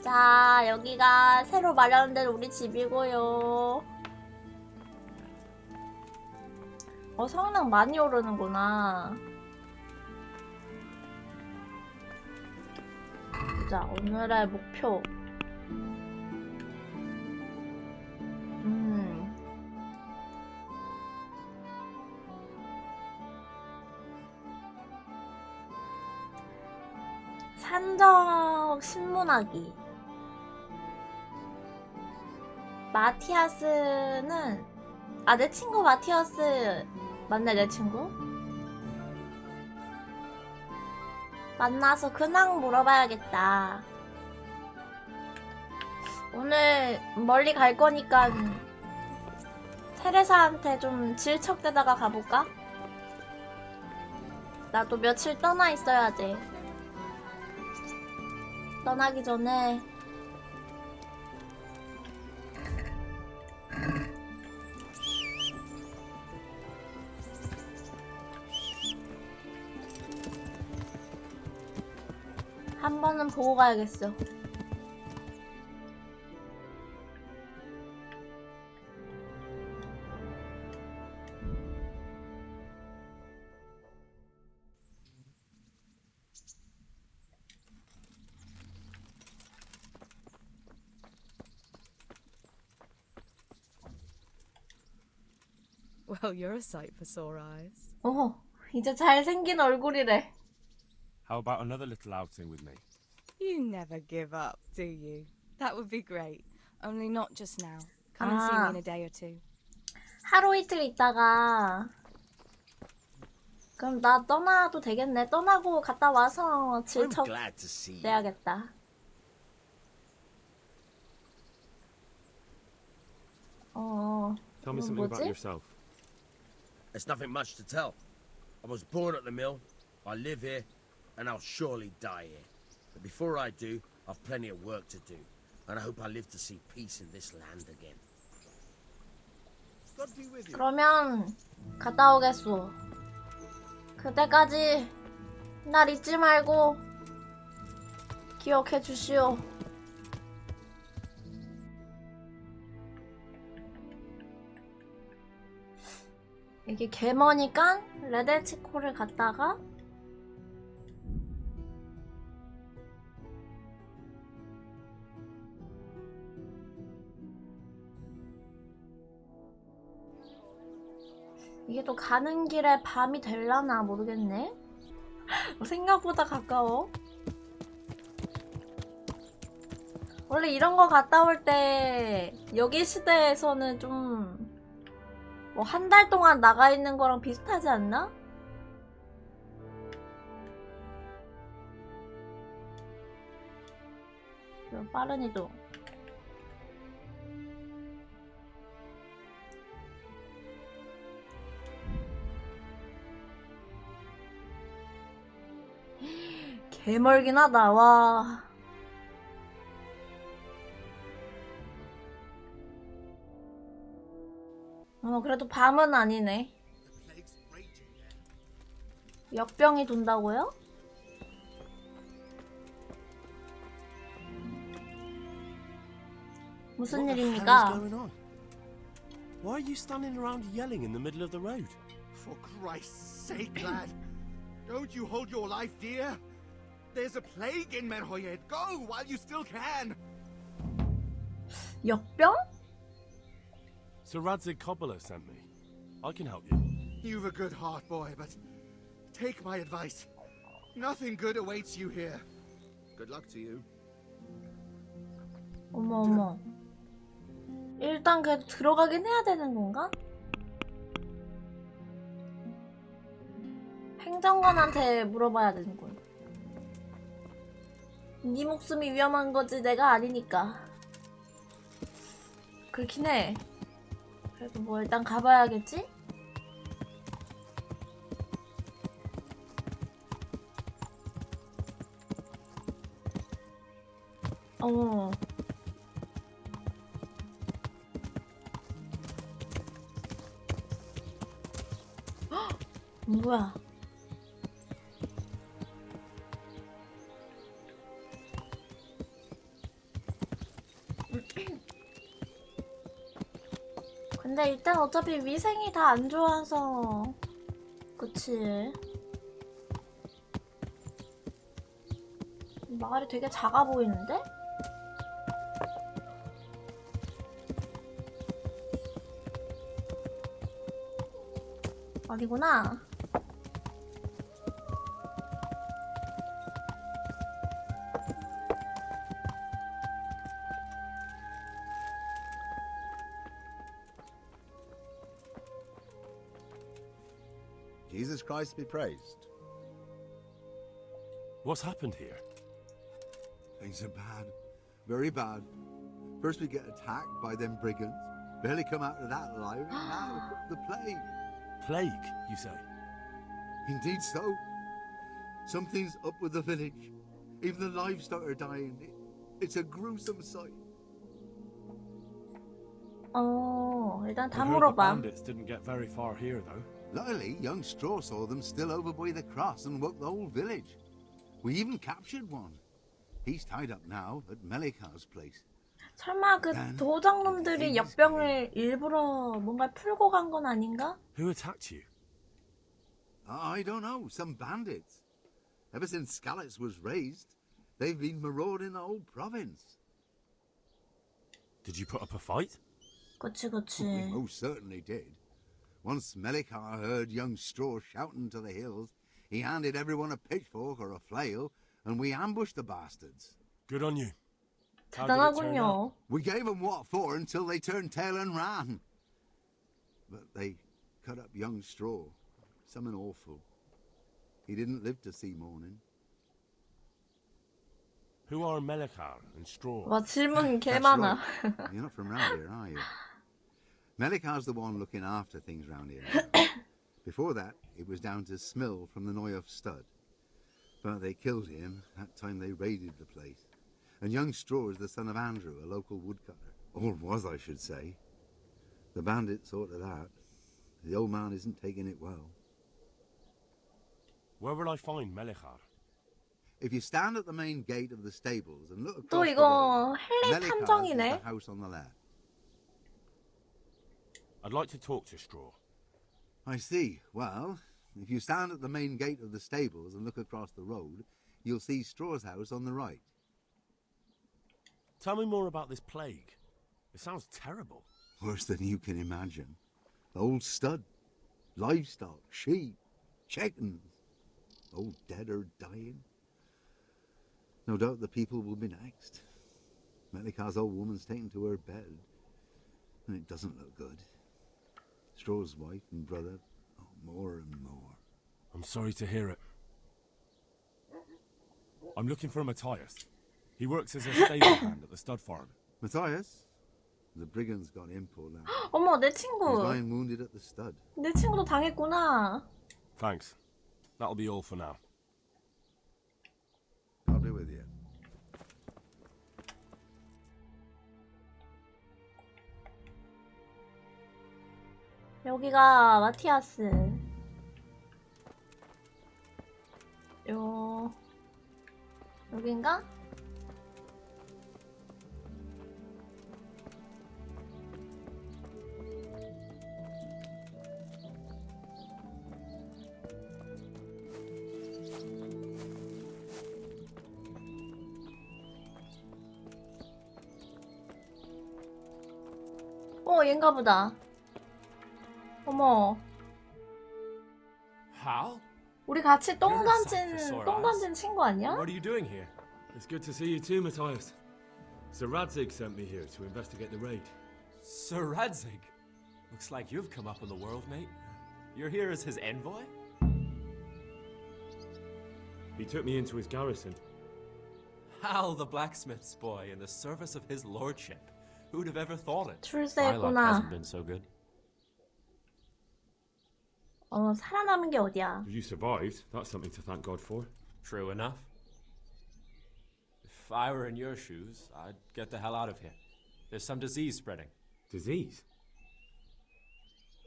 자, 여기가 새로 마련된 우리 집이고요. 성능 많이 오르는구나. 자, 오늘의 목표. 산적 신문하기. 마티아스는 내 친구 마티아스 맞네. 내 친구 만나서 근황 물어봐야겠다. 오늘 멀리 갈 거니까 테레사한테 좀 질척대다가 가볼까? 나도 며칠 떠나 있어야지. 떠나기 전에 한 번은 보고 가야겠어. Well, you're a sight for sore eyes. 이제 잘생긴 얼굴이래. How about another little outing with me? You never give up, do you? That would be great. Only not just now. Come and see me in a day or two. 하루 이틀 있다가. 그럼 나 떠나도 되겠네. 떠나고 갔다 와서 질척 내야겠다. Tell me something about yourself. There's nothing much to tell. I was born at the mill, I live here, and I'll surely die here. But before I do, I've plenty of work to do, and I hope I live to see peace in this land again. God be with you. 그러면 갔다 오겠소. 그때까지 날 잊지 말고 기억해 주시오. 이게 개머니까 레데치코를 갔다가 이게 또 가는 길에 밤이 될라나 모르겠네. 생각보다 가까워. 원래 이런 거 갔다 올 때 여기 시대에서는 좀 뭐 한 달 동안 나가 있는 거랑 비슷하지 않나? 빠른 이동. 개멀긴 하다. 와. 그래도 밤은 아니네. 역병이 돈다고요? 무슨 일입니까? Why are you standing around yelling in the middle of the road? For Christ's sake, lad! Don't you hold your life dear? There's a plague in Merhoyed. Go while you still can! 역병? Sir Radzig Cobbler sent me. I can help you. You've a good heart, boy, but take my advice. Nothing good awaits you here. Good luck to you. 어머. 일단 그래도 들어가긴 해야 되는 건가? 행정관한테 물어봐야 되는군. 네 목숨이 위험한 거지 내가 아니니까. 그렇긴 해. 그래도 뭐 일단 가봐야겠지? 어머. 헉! 뭐야? 근데 일단 어차피 위생이 다 안 좋아서 그치. 마을이 되게 작아 보이는데? 아니구나. Jesus Christ be praised. What's happened here? Things are bad. Very bad. First we get attacked by them brigands. Barely come out of that alive. And now, the plague. Plague, you say? Indeed so. Something's up with the village. Even the livestock are dying. It's a gruesome sight. 일단 다 I heard the 물어봐. bandits didn't get very far here, though. Luckily, young Straw saw them still over by the cross and woke the whole village. We even captured one. He's tied up now at Melikar's place. 설마 그 도적놈들이 역병을 일부러 뭔가 풀고 간 건 아닌가? Who attacked you? I don't know, some bandits. Ever since Skalitz was raised, they've been marauding the whole province. Did you put up a fight? 그치 We 그치. most certainly did. Once Melikar heard young Straw shouting to the hills, he handed everyone a pitchfork or a flail, and we ambushed the bastards. Good on you. How did it turn out? 대단하군요. We gave them what for until they turned tail and ran. But they cut up young Straw. Something awful. He didn't live to see morning. Who are Melikar and Straw? 와 질문 개 That's 많아. right. You're not from round here, are you? Melikar's the one looking after things round here now. Before that, it was down to Smill from the Noyoff Stud. But they killed him that time they raided the place. And young Straw is the son of Andrew, a local woodcutter. Or was, I should say. The bandits saw to that. The old man isn't taking it well. Where will I find Melikar? If you stand at the main gate of the stables and look 또 across the 이거 road, 헬리 Melikar's is 탐정이네. the house on the left. I'd like to talk to Straw. I see. Well, if you stand at the main gate of the stables and look across the road, you'll see Straw's house on the right. Tell me more about this plague. It sounds terrible. Worse than you can imagine. The old stud, livestock, sheep, chickens, all dead or dying. No doubt the people will be next. Melikar's old woman's taken to her bed, and it doesn't look good. Straw's wife and brother, more and more. I'm sorry to hear it. I'm looking for Matthias. He works as a stable hand at the stud farm. Matthias? The brigands got him pulled out. 어머 내 He's 친구. lying wounded at the stud. 내 친구도 당했구나. Thanks. That'll be all for now. I'll be with you. 여기가 마티아스. 여긴가? 얘인가 보다. 어머. Hal? 우리 같이 똥 You're a 던진 sight for sore 똥 eyes. 던진 친구 아니야? What are you doing here? It's good to see you too, Matthias. Sir Radzig sent me here to investigate the raid. Sir Radzig? Looks like you've come up in the world, mate. You're here as his envoy? He took me into his garrison. Hal the blacksmith's boy in the service of his lordship. Who'd have ever thought it? My luck 출세했구나. hasn't been so good. 살아남은 게 어디야? You survived. That's something to thank God for. True enough. If I were in your shoes, I'd get the hell out of here. There's some disease spreading. Disease?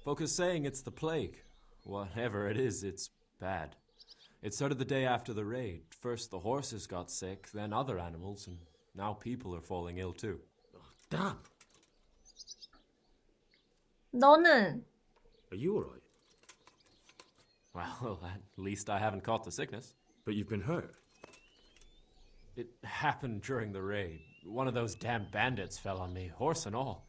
Folk are saying it's the plague. Whatever it is, it's bad. It started the day after the raid. First the horses got sick, then other animals, and now people are falling ill too. Damn. 너는? Are you alright? Well, at least I haven't caught the sickness. But you've been hurt. It happened during the raid. One of those damn bandits fell on me, horse and all.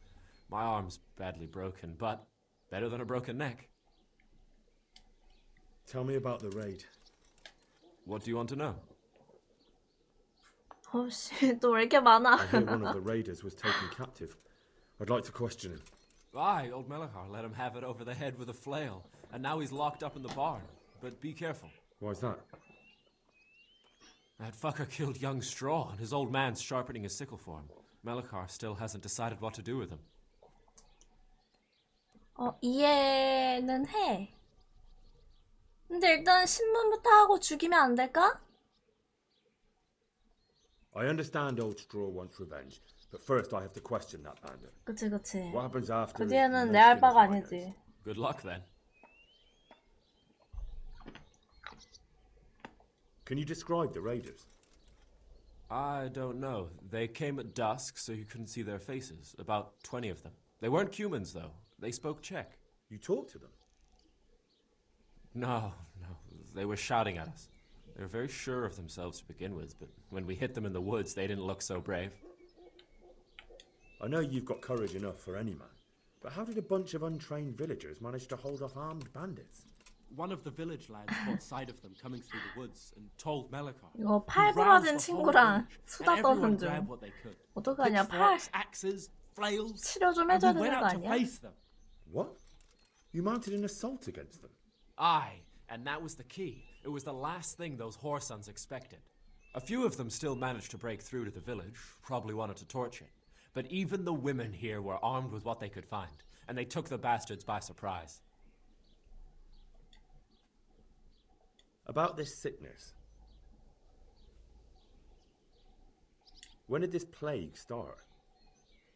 My arm's badly broken, but better than a broken neck. Tell me about the raid. What do you want to know? 씨, 또 왜 이렇게 많아? I hear one of the raiders was taken captive. I'd like to question him. Aye, old Melachar let him have it over the head with a flail, and now he's locked up in the barn. But be careful. Why's that? That fucker killed young Straw, and his old man's sharpening his sickle for him. Melachar still hasn't decided what to do with him. 이해는 해. 근데 일단 신문부터 하고 죽이면 안 될까? I understand old Straw wants revenge, but first I have to question that bandit. 그치 그치. What happens after? 그 is 뒤에는 no 내 할 skin 바가 off my 아니지. nose. Good luck then. Can you describe the raiders? I don't know. They came at dusk, so you couldn't see their faces. About 20 of them. They weren't humans, though. They spoke Czech. You talked to them? No. They were shouting at us. They were very sure of themselves to begin with, but when we hit them in the woods, they didn't look so brave. I know you've got courage enough for any man, but how did a bunch of untrained villagers manage to hold off armed bandits? One of the village lads caught sight of them coming through the woods and told Melachar. 이거 팔 He roused 부러진 the whole 친구랑 village, 수다 and 떠는 everyone 중. grabbed what they could. 어떡하냐, 팔 Pitchforks, axes, flails. 치료 좀 And 해줘야 we went 되는 거 out to 아니야? face them. What? You mounted an assault against them? Aye, and that was the key. It was the last thing those whoresons expected. A few of them still managed to break through to the village, probably wanted to torch it. But even the women here were armed with what they could find, and they took the bastards by surprise. About this sickness. When did this plague start?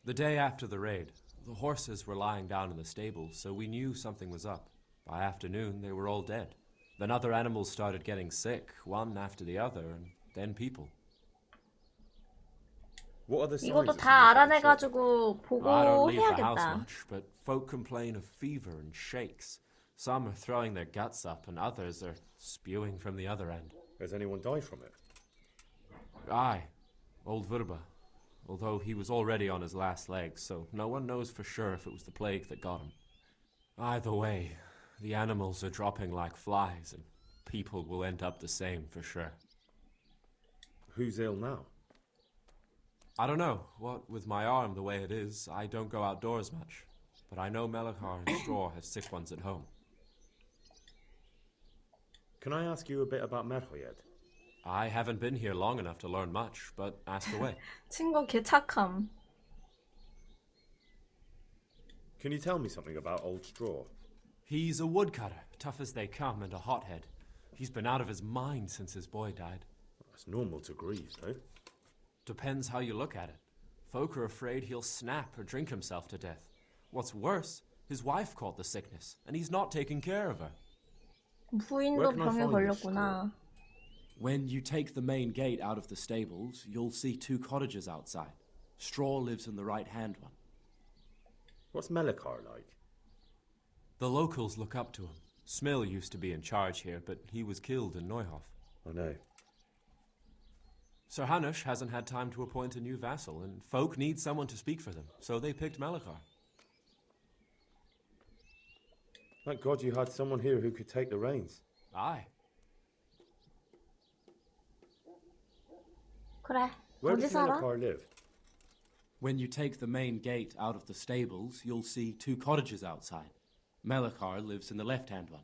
The day after the raid, the horses were lying down in the stable, so we knew something was up. By afternoon, they were all dead. Then other animals started getting sick, one after the other, and then people. What are the signs 이것도 of 다 something sick? 알아내가지고 Well, I don't 보고 leave the house 해야겠다. much, but folk complain of fever and shakes. Some are throwing their guts up, and others are spewing from the other end. Has anyone died from it? Aye, old Vurba. Although he was already on his last legs, so no one knows for sure if it was the plague that got him. Either way, the animals are dropping like flies, and people will end up the same for sure. Who's ill now? I don't know. What with my arm the way it is, I don't go outdoors much. But I know Melachar and Straw have sick ones at home. Can I ask you a bit about Merhoyed? I haven't been here long enough to learn much, but ask away. 친구 개 착함. Can you tell me something about Old Straw? He's a woodcutter, tough as they come, and a hothead. He's been out of his mind since his boy died. That's normal to grieve, no? Depends how you look at it. Folk are afraid he'll snap or drink himself to death. What's worse, his wife caught the sickness, and he's not taking care of her. 부인도 Where can I 병에 find this 걸렸구나. When you take the main gate out of the stables, you'll see 2 cottages outside. Straw lives in the right-hand one. What's Melachar like? The locals look up to him. Smill used to be in charge here, but he was killed in Neuhof. I know. Sir Hanush hasn't had time to appoint a new vassal, and folk need someone to speak for them, so they picked Melachar. Thank God you had someone here who could take the reins. Aye. 그래. Where 어디 does 살아? Melachar live? When you take the main gate out of the stables, you'll see 2 cottages outside. Melachar lives in the left-hand one.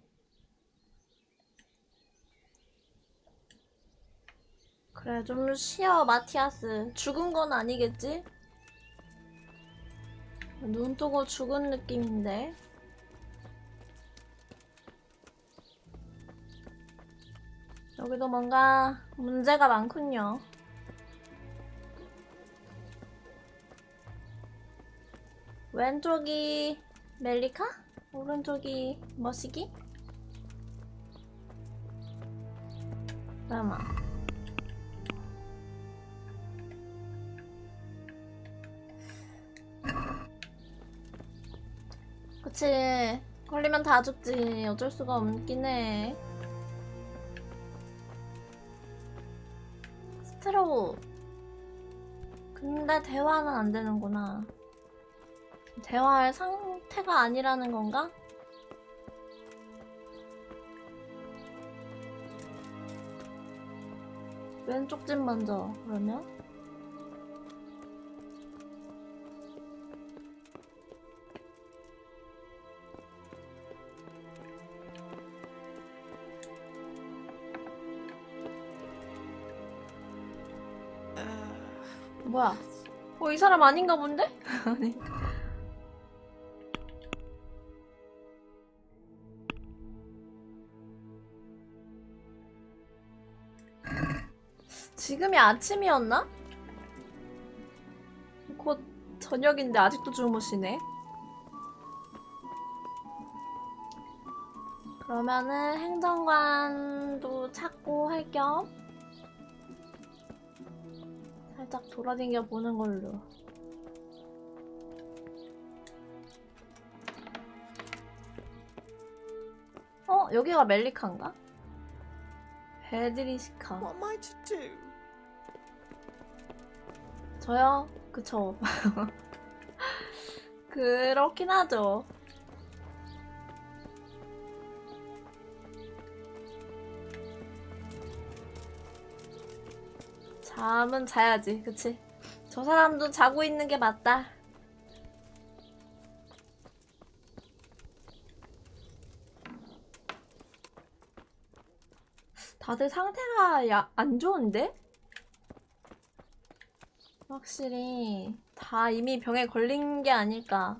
그래, 좀 쉬어, 마티아스. 죽은 건 아니겠지? 눈 뜨고 죽은 느낌인데. 여기도 뭔가 문제가 많군요. 왼쪽이 멜리카? 오른쪽이 머시기? 잠깐만. 그치. 걸리면 다 죽지. 어쩔 수가 없긴 해. 스트로우. 근데 대화는 안 되는구나. 대화할 상태가 아니라는 건가? 왼쪽 집 먼저, 그러면? 뭐야? 이 사람 아닌가 본데? 아니. 지금이 아침이었나? 곧 저녁인데 아직도 주무시네. 그러면은 행정관도 찾고 할 겸 살짝 돌아다녀 보는 걸로. 여기가 멜리카인가? 베드리시카. What am I to do? 저요? 그쵸. 그렇긴 하죠. 잠은 자야지, 그치? 저 사람도 자고 있는 게 맞다. 다들 상태가 안 좋은데? 확실히 다 이미 병에 걸린 게 아닐까.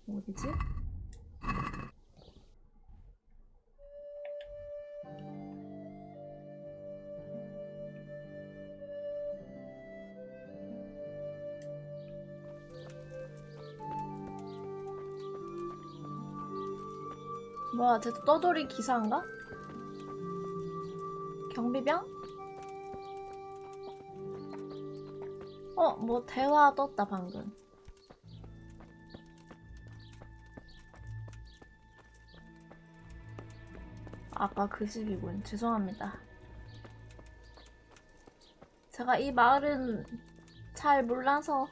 어디지? 뭐야, 쟤 떠돌이 기사인가? 경비병? 뭐 대화 떴다 방금. 아까 그 집이군. 죄송합니다. 제가 이 마을은 잘 몰라서.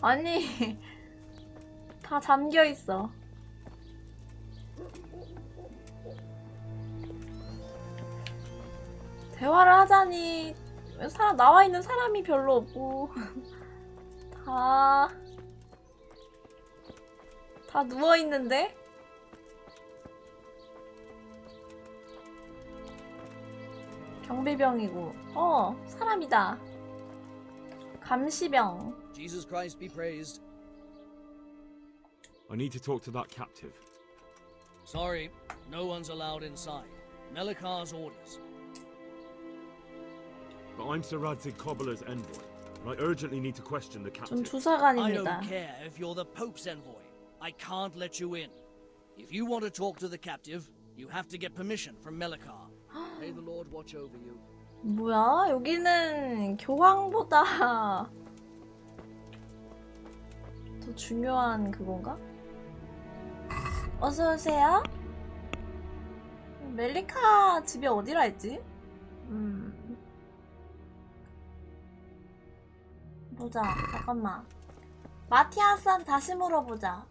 아니, 다 잠겨 있어. 대화를 하자니 나와 있는 사람이 별로 없고 다 누워 있는데? 경비병이고, 사람이다. 감시병. Jesus Christ be praised. I need to talk to that captive. Sorry, no one's allowed inside. Melikar's orders. But I'm Sir Radzig Cobbler's envoy, and I urgently need to question the 전 captive. I 주사관입니다. don't care if you're the Pope's envoy. I can't let you in. If you want to talk to the captive, you have to get permission from Melikar. May the Lord watch over you. 뭐야? 여기는 교황보다 더 중요한 그건가? 어서오세요? 멜리카 집이 어디라 했지? 보자. 잠깐만. 마티아스한테 다시 물어보자.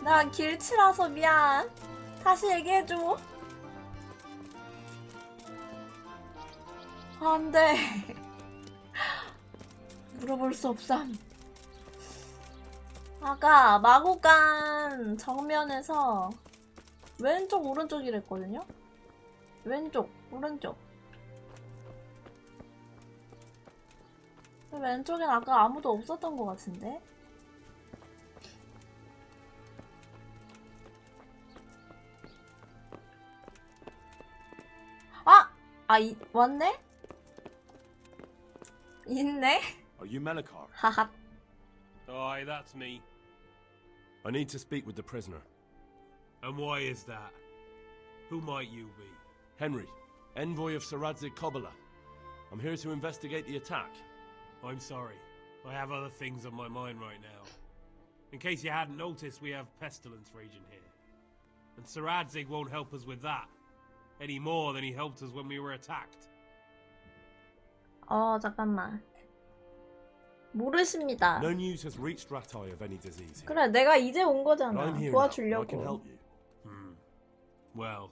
나 길치라서 미안. 다시 얘기해줘. 안 돼. 물어볼 수 없삼. 아까 마구간 정면에서 왼쪽 오른쪽이랬거든요? 왼쪽 오른쪽. 왼쪽엔 아까 아무도 없었던 것 같은데? 아! 아, 왔네? 있네? Are you Melikar? 하하. Aye, that's me. I need to speak with the prisoner. And why is that? Who might you be? Henry, envoy of Sir Radzig Kobyla. I'm here to investigate the attack. I'm sorry. I have other things on my mind right now. In case you hadn't noticed, we have pestilence raging here. And Sir Radzig won't help us with that. Any more than he helped us when we were attacked. 잠깐만. 모르십니다. No news has reached Ratai of any disease here. 그래, 내가 이제 온 But 거잖아. I'm here now. I can 도와주려고. help you. Well,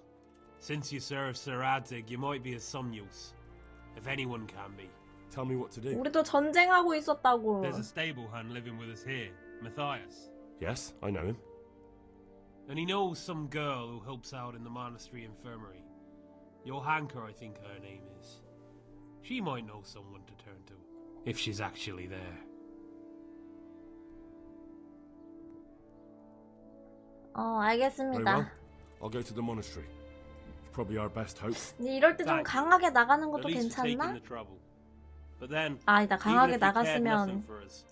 since you serve Sir Radzig, you might be of some use. If anyone can be. Tell me what to do. 우리도 전쟁하고 있었다고. There's a stable hand living with us here, Matthias. Yes, I know him. And he knows some girl who helps out in the monastery infirmary. Johanka, I think her name is. She might know someone to turn to, if she's actually there. Very 알겠습니다. well. I'll go to the monastery. It's probably our best hope. 근데 이럴 때 좀 강하게 나가는 것도 At least for taking 괜찮나? the trouble. But then, 아니다, 강하게 even if he cared nothing 나갔으면 for us,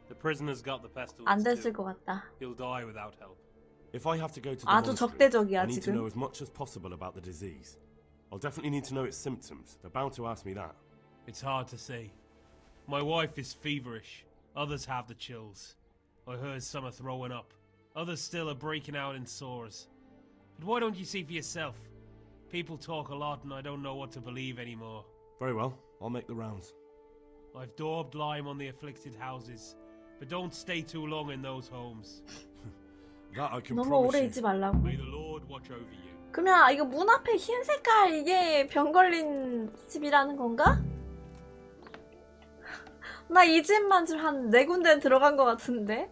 the prisoner's got the pestilence 안 됐을 too. 것 같다. He'll die without help. If I have to go to the 아주 monastery, 적대적이야, I need to know 지금. as much as possible about the disease. I'll definitely need to know its symptoms. They're bound to ask me that. It's hard to say. My wife is feverish. Others have the chills. I heard some are throwing up. Others still are breaking out in sores. But why don't you see for yourself? People talk a lot and I don't know what to believe anymore. Very well. I'll make the rounds. I've daubed lime on the afflicted houses. But don't stay too long in those homes. That I can 너무 promise 오래 you. 있지 말라고. May the Lord watch over you. 그러면 이거 문 앞에 흰 색깔 이게 병 걸린 집이라는 건가? 나 이 집만 지금 한 4군데 들어간 것 같은데?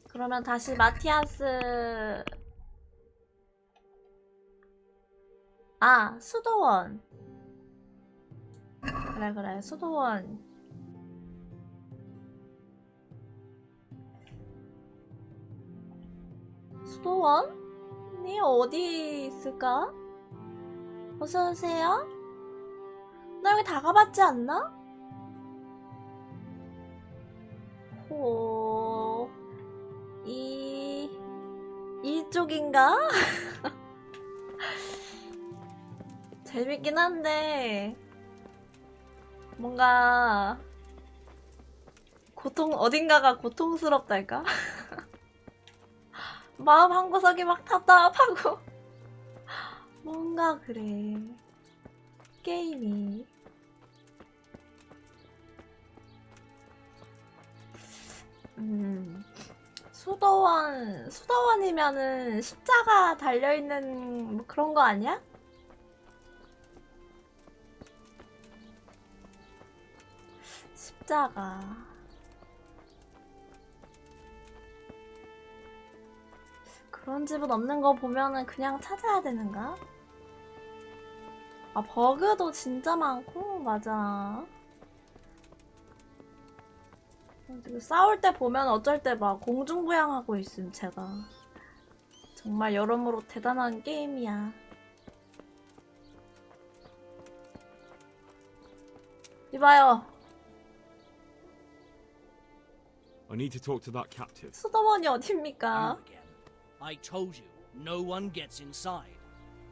그러면 다시 마티아스... 아, 수도원. 그래, 수도원. 수도원이 어디 있을까? 어서오세요? 나 여기 다 가봤지 않나? 이쪽인가? 재밌긴 한데 뭔가 어딘가가 고통스럽달까? 마음 한구석이 막 답답하고 뭔가 그래 게임이. 수도원이면은 십자가 달려있는 뭐 그런 거 아니야? 십자가. 그런 집은 없는 거 보면은 그냥 찾아야 되는가? 아, 버그도 진짜 많고, 맞아. 싸울 때 보면 어쩔 때 막 공중부양하고 있음, 제가. 정말 여러모로 대단한 게임이야. 이봐요. I need to talk to that captive. 수도원이 어딥니까? You again. I told you, no one gets inside.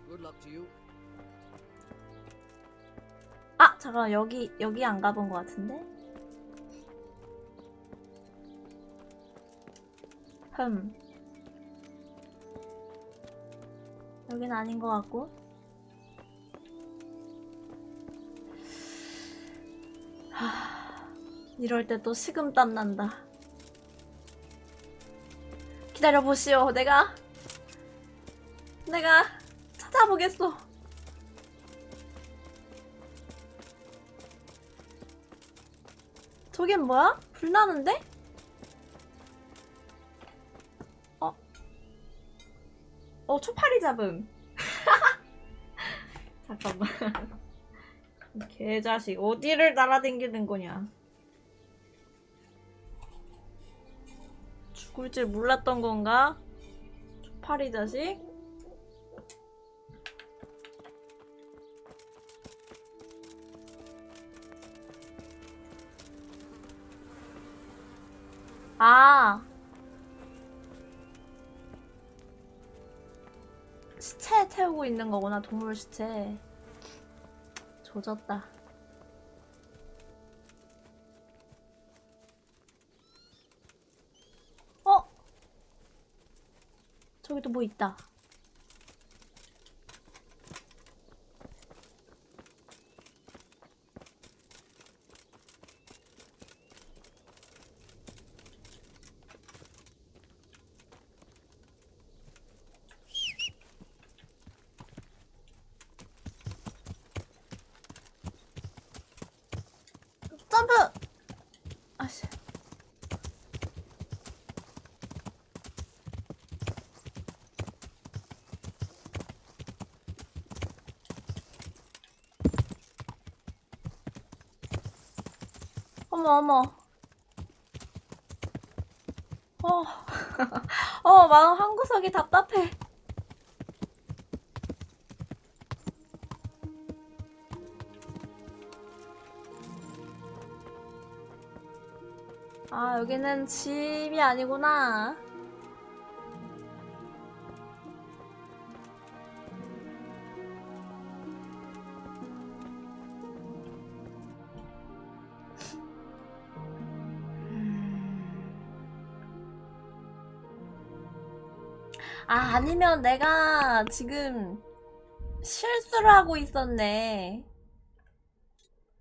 Good luck to you. 아, 잠깐 여기 안 가본 것 같은데? 여긴 아닌 것 같고. 이럴 때 또 식은땀 난다. 기다려보시오. 내가 찾아보겠소. 저긴 뭐야? 불나는데? 초파리 잡음. 잠깐만. 개자식 어디를 날아댕기는 거냐. 죽을 줄 몰랐던 건가? 파리 자식? 아, 시체 태우고 있는 거구나. 동물 시체. 조졌다. 어? 저기도 뭐 있다. 점프! 아씨. 어머, 어머. 마음 한구석이 답답해. 아, 여기는 집이 아니구나. 아, 아니면 내가 지금 실수를 하고 있었네.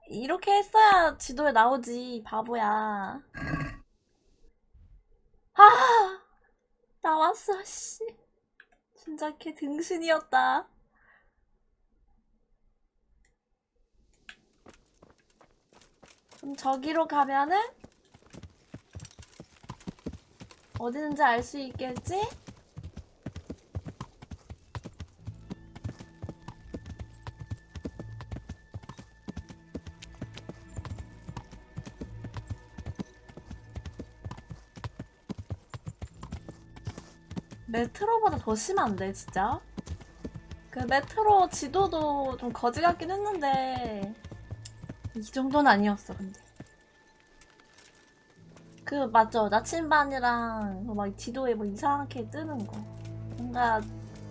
이렇게 했어야 지도에 나오지, 바보야. 아, 나왔어, 씨. 진짜 걔 등신이었다. 그럼 저기로 가면은 어디 있는지 알 수 있겠지? 메트로보다 더 심한데 진짜? 그 메트로 지도도 좀 거지 같긴 했는데 이 정도는 아니었어. 근데 그 맞죠? 나침반이랑 막 지도에 뭐 이상하게 뜨는 거 뭔가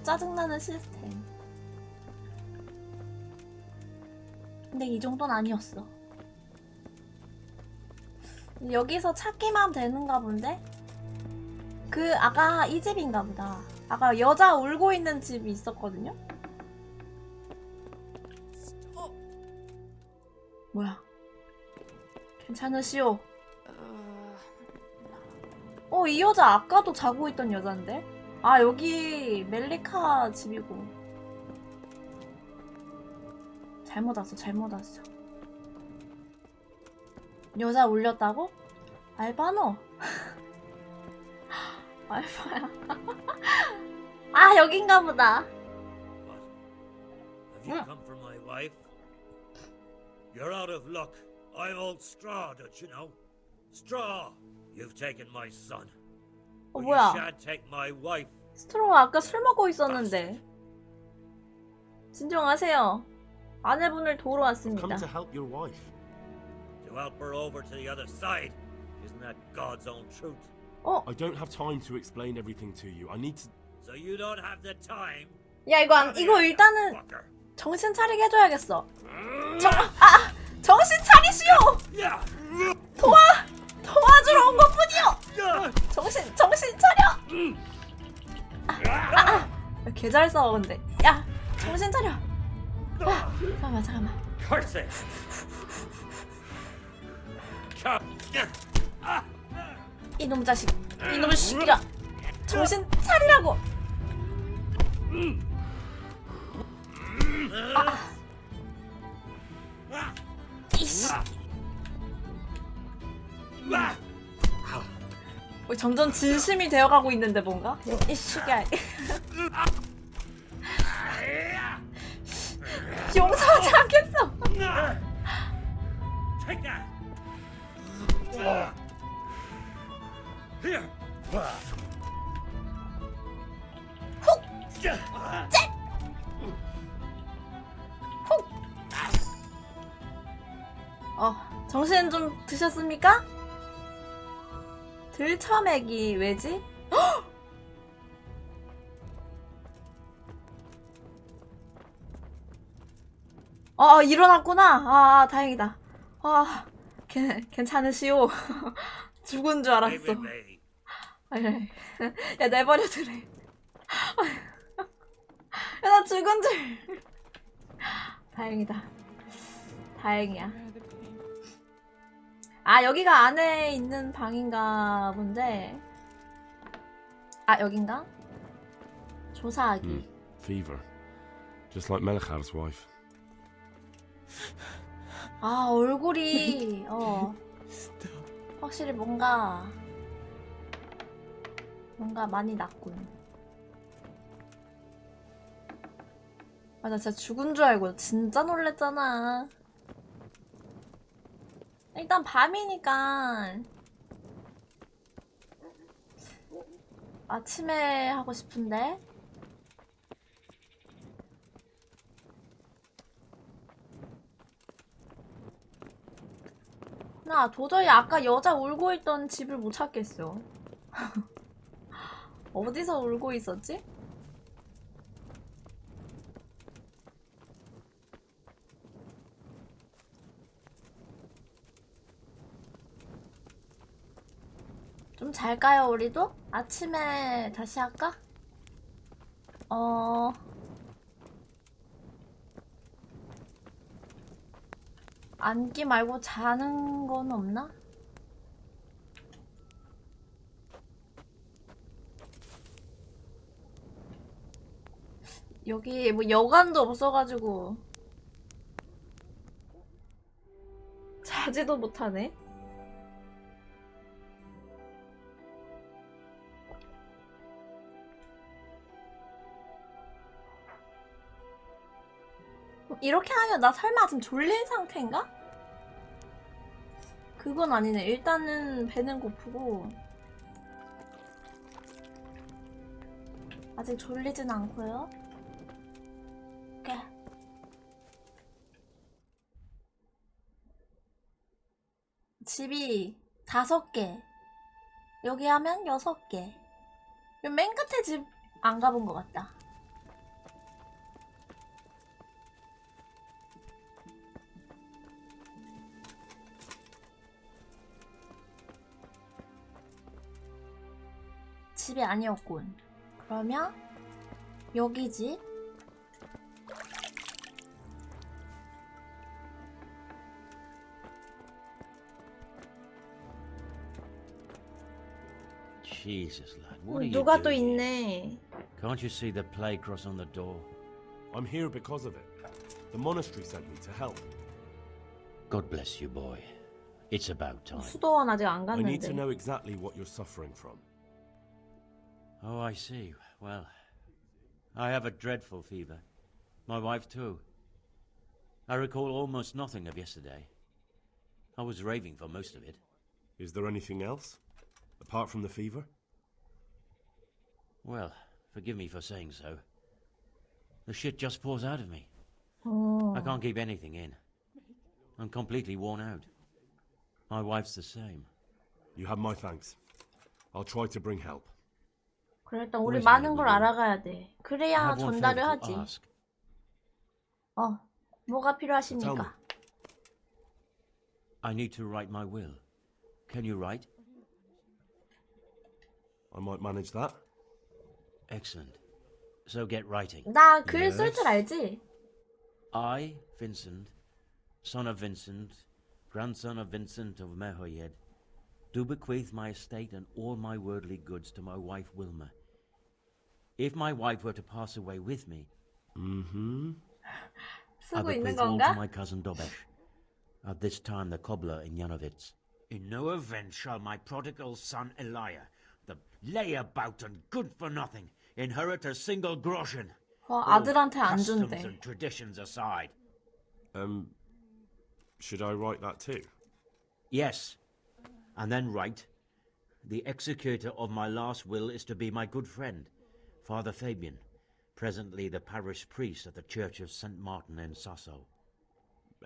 짜증나는 시스템. 근데 이 정도는 아니었어. 여기서 찾기만 되는가 본데? 그 아까 이 집인가 보다. 아까 여자 울고 있는 집이 있었거든요? 뭐야? 괜찮으시오? 이 여자 아까도 자고 있던 여잔데? 아, 여기 멜리카 집이고. 잘못 왔어, 잘못 왔어. 여자 울렸다고? 알바노? 알바야. 아, 여긴가 보다. What? Have you come for my wife? You're out of luck. I'm old Straw, don't you know? Straw! You've taken my son. But you 뭐야? shan't take my wife. 스트로우 아까 술 먹고 있었는데. 진정하세요. 아내분을 도우러 왔습니다. Come to help your wife. To help her over to the other side. Isn't that God's own truth? I don't have time to explain everything to you. I need to. So you don't have the time? 야, 이거 일단은 Fucker. 정신 차리게 해줘야겠어. 정신 차리시오! 도와주러 온 것뿐이요! 정신 차려! 개 잘 싸워, 근데. 야, 정신 차려! 잠깐만. Curse it! 이놈 자식, 이놈 새끼가 정신 차리라고! 이씨. 점점 진심이 되어가고 있는데 뭔가? 이 새끼야. 용서하지 않겠어. Take that! Here! 정신 좀 드셨습니까? 들쳐매기 왜지? 일어났구나. 다행이다. 괜찮으시오. 죽은 줄 알았어. 야, 내버려 두래. 야, 나 죽은 줄. 다행이다. 다행이야. 여기가 안에 있는 방인가 본데. 여긴가? 조사하기. Fever. Just like Melichar's wife. 얼굴이 확실히 뭔가 많이 났군. 나 진짜 죽은 줄 알고 진짜 놀랬잖아. 일단 밤이니까 아침에 하고 싶은데. 나 도저히 아까 여자 울고 있던 집을 못 찾겠어. 어디서 울고 있었지? 좀 잘까요, 우리도? 아침에 다시 할까? 앉기 말고 자는 건 없나? 여기 뭐 여관도 없어가지고 자지도 못하네. 이렇게 하면 나 설마 지금 졸린 상태인가? 그건 아니네. 일단은 배는 고프고 아직 졸리진 않고요. 오케이. 집이 5개. 여기 하면 6개. 맨 끝에 집 안 가본 것 같다. 집이 아니었군. 그러면 여기지? Jesus, lad, what are you 누가 또 doing? 있네. Can't you see the plague cross on the door? I'm here because of it. The monastery sent me to help. God bless you, boy. It's about time. 수도원 아직 안 I need to 갔는데. know exactly what you're suffering from. Oh, I see. Well, I have a dreadful fever. My wife too. I recall almost nothing of yesterday. I was raving for most of it. Is there anything else? Apart from the fever? Well, forgive me for saying so. The shit just pours out of me. 어. I can't keep anything in. I'm completely worn out. My wife's the same. You have my thanks. I'll try to bring help. 그래, 일단 우리 Where's 많은 my 걸 will? 알아가야 돼. I 그래야 have one 전달을 favour to 하지. ask. 뭐가 Tell me. 필요하십니까? I need to write my will. Can you write? I might manage that. Excellent. So get writing. 나 글 쓸 줄 알지? I, Vincent, son of Vincent, grandson of Vincent of Mehoyed, do bequeath my estate and all my worldly goods to my wife Wilma. If my wife were to pass away with me, I 쓰고 있는 bequeath all to 건가? my cousin Dobesh, at this time the cobbler in Yanovitz. In no event shall my prodigal son Eliah, the layabout and good for nothing, inherit a single groschen. 아들한테 안 Customs 준대. and traditions aside. Should I write that too? Yes, and then write, The executor of my last will is to be my good friend, Father Fabian, presently the parish priest at the Church of St. Martin in Sasso.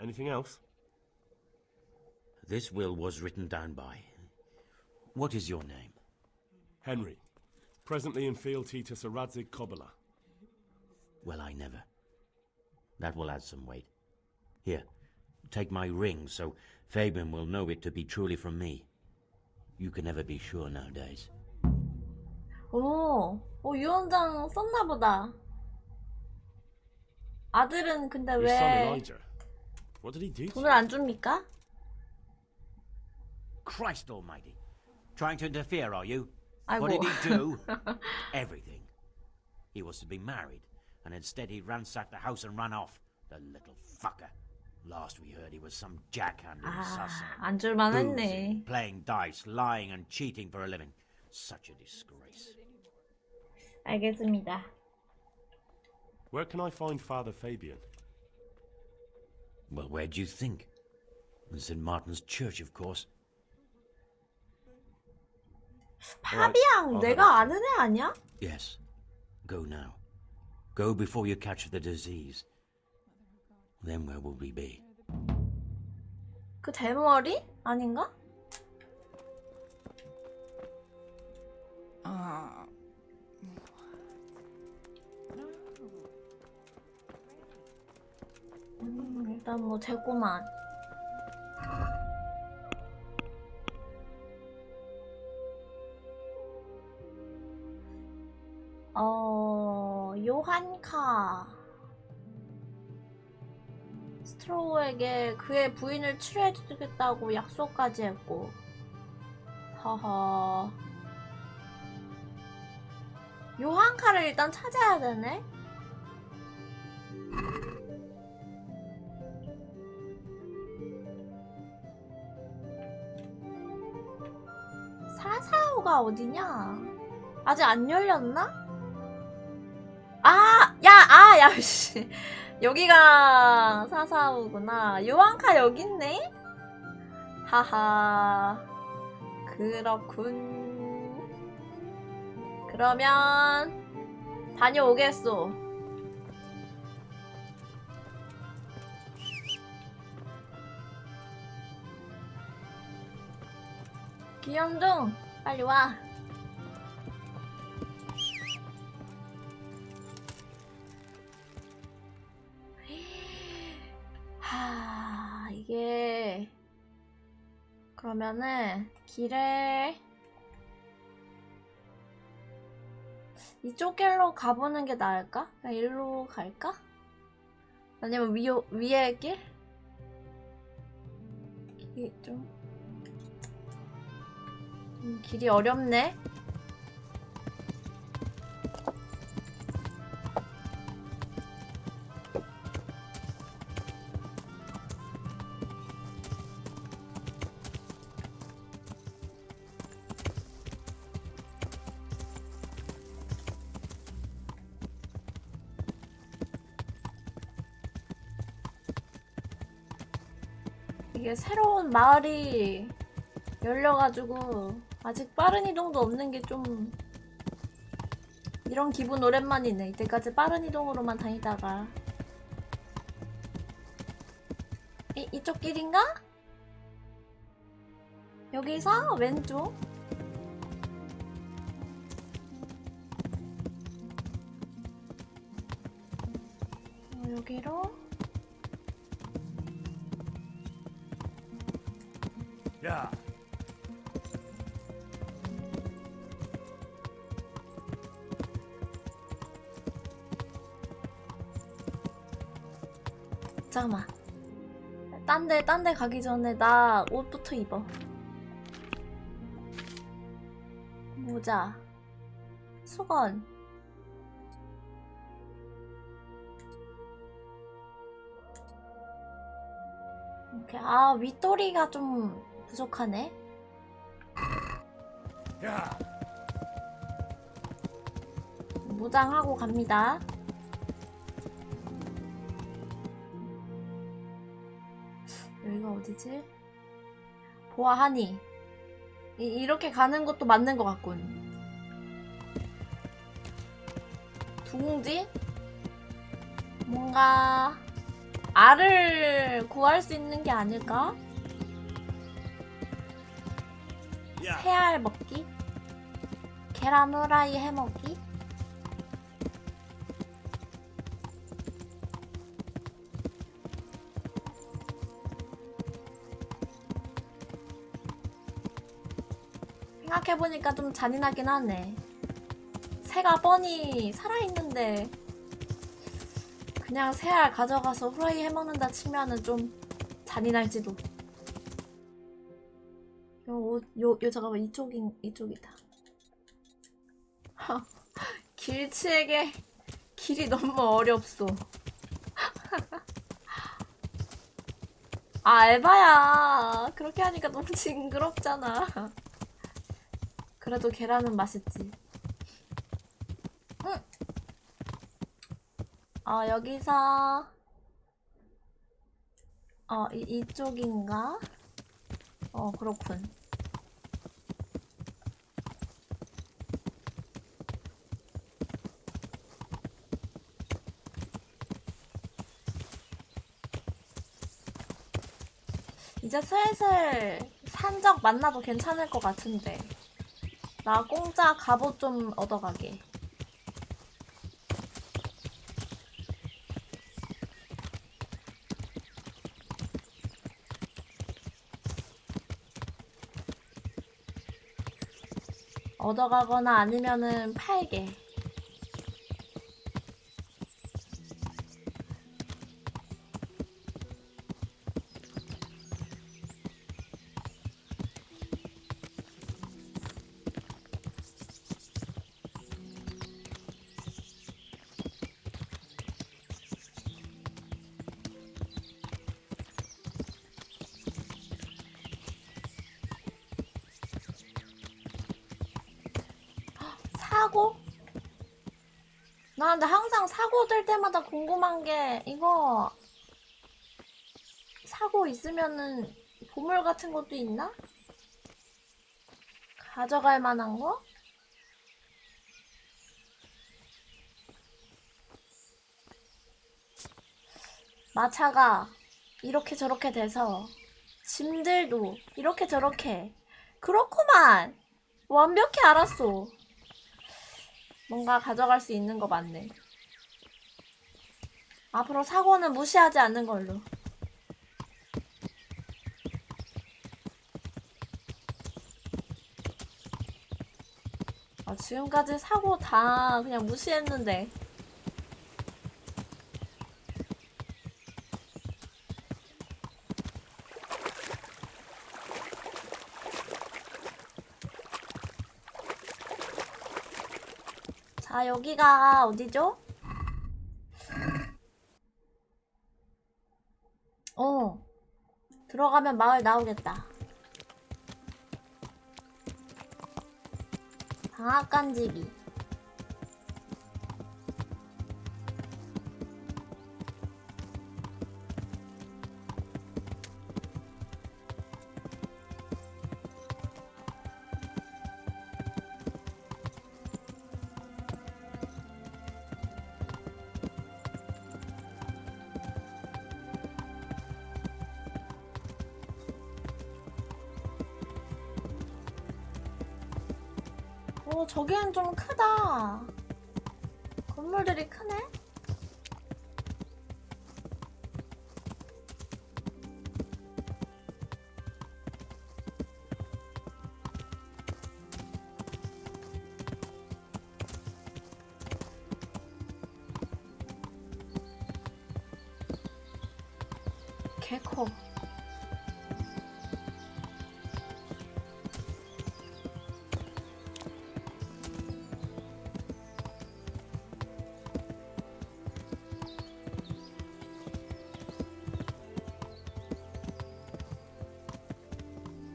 Anything else? This will was written down by. What is your name? Henry. Presently in fealty to Sir Radzig Kobyla. Well, I never. That will add some weight. Here, take my ring so Fabian will know it to be truly from me. You can never be sure nowadays. 오, 유언장 썼나 보다. 아들은 근데 Your son 왜 Elijah. What did he do to 돈을 안 줍니까? Christ almighty. Trying to interfere, are you? 아이고. What did he do? Everything. He was to be married, and instead he ransacked the house and ran off. The little fucker. Last we heard he was some jackhand in Sasso. 안 줄만 Boozing, 했네. playing dice, lying and cheating for a living. Such a disgrace. 알겠습니다. Where can I find Father Fabian? Well, where do you think? In St. Martin's Church, of course. 파비앙, 내가 아는 애 아니야? Yes. Go now. Go before you catch the disease. Then where will we be? 그 대머리? 아닌가? 일단 뭐 됐구만. 요한카 스트로우에게 그의 부인을 치료해주겠다고 약속까지 했고, 허허. 요한카를 일단 찾아야 되네. 사사오가 어디냐? 아직 안 열렸나? 야, 씨. 여기가 사사오구나. 요한카 여기 있네? 하하. 그렇군. 그러면 다녀오겠소. 귀염둥, 빨리 와. 이게 그러면은 길에 이쪽 길로 가보는 게 나을까? 그냥 일로 갈까? 아니면 위에 길? 길이 좀 길이 어렵네. 이게 새로운 마을이 열려가지고 아직 빠른 이동도 없는 게 좀 이런 기분 오랜만이네. 이때까지 빠른 이동으로만 다니다가 이쪽 길인가? 여기서 왼쪽 여기로 야, 잠깐만. 딴 데 가기 전에 나 옷부터 입어. 모자, 수건. 이렇게 윗도리가 좀 부족하네. 야, 무장하고 갑니다. 여기가 어디지? 보아하니. 이렇게 가는 것도 맞는 것 같군. 둥지? 뭔가 알을 구할 수 있는 게 아닐까? 새알 먹기? 계란 후라이 해 먹기? 생각해보니까 좀 잔인하긴 하네. 새가 뻔히 살아있는데 그냥 새알 가져가서 후라이 해먹는다 치면은 좀 잔인할지도. 잠깐만, 이쪽이다. 길치에게 길이 너무 어렵소. 아, 에바야. 그렇게 하니까 너무 징그럽잖아. 그래도 계란은 맛있지. 여기서 이쪽인가? 그렇군. 이제 슬슬 산적 만나도 괜찮을 것 같은데. 나 공짜 갑옷 좀 얻어가게. 얻어가거나 아니면은 팔게. 사고? 나 근데 항상 사고 들 때마다 궁금한 게, 이거 사고 있으면은 보물 같은 것도 있나? 가져갈 만한 거? 마차가 이렇게 저렇게 돼서 짐들도 이렇게 저렇게. 그렇구만. 완벽히 알았어. 뭔가 가져갈 수 있는 거 맞네. 앞으로 사고는 무시하지 않는 걸로. 지금까지 사고 다 그냥 무시했는데. 자, 여기가 어디죠? 들어가면 마을 나오겠다. 방앗 간지기. 저기는 좀 크다. 건물들이 크네? 개커.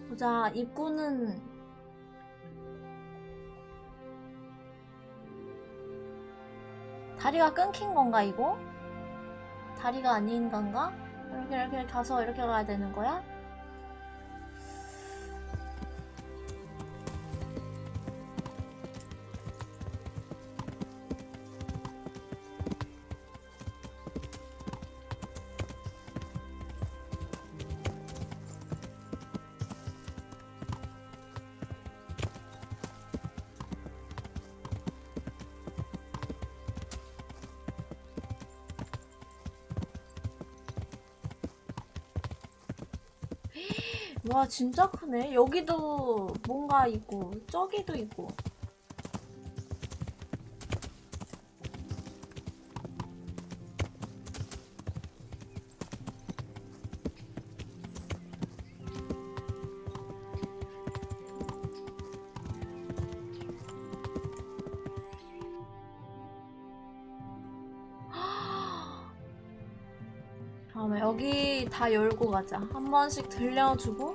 보자, 입구는 다리가 끊긴 건가, 이거? 다리가 아닌 건가? 이렇게 가서 이렇게 가야 되는 거야? 와 진짜 크네. 여기도 뭔가 있고 저기도 있고. 다음에 여기 다 열고 가자. 한 번씩 들려주고.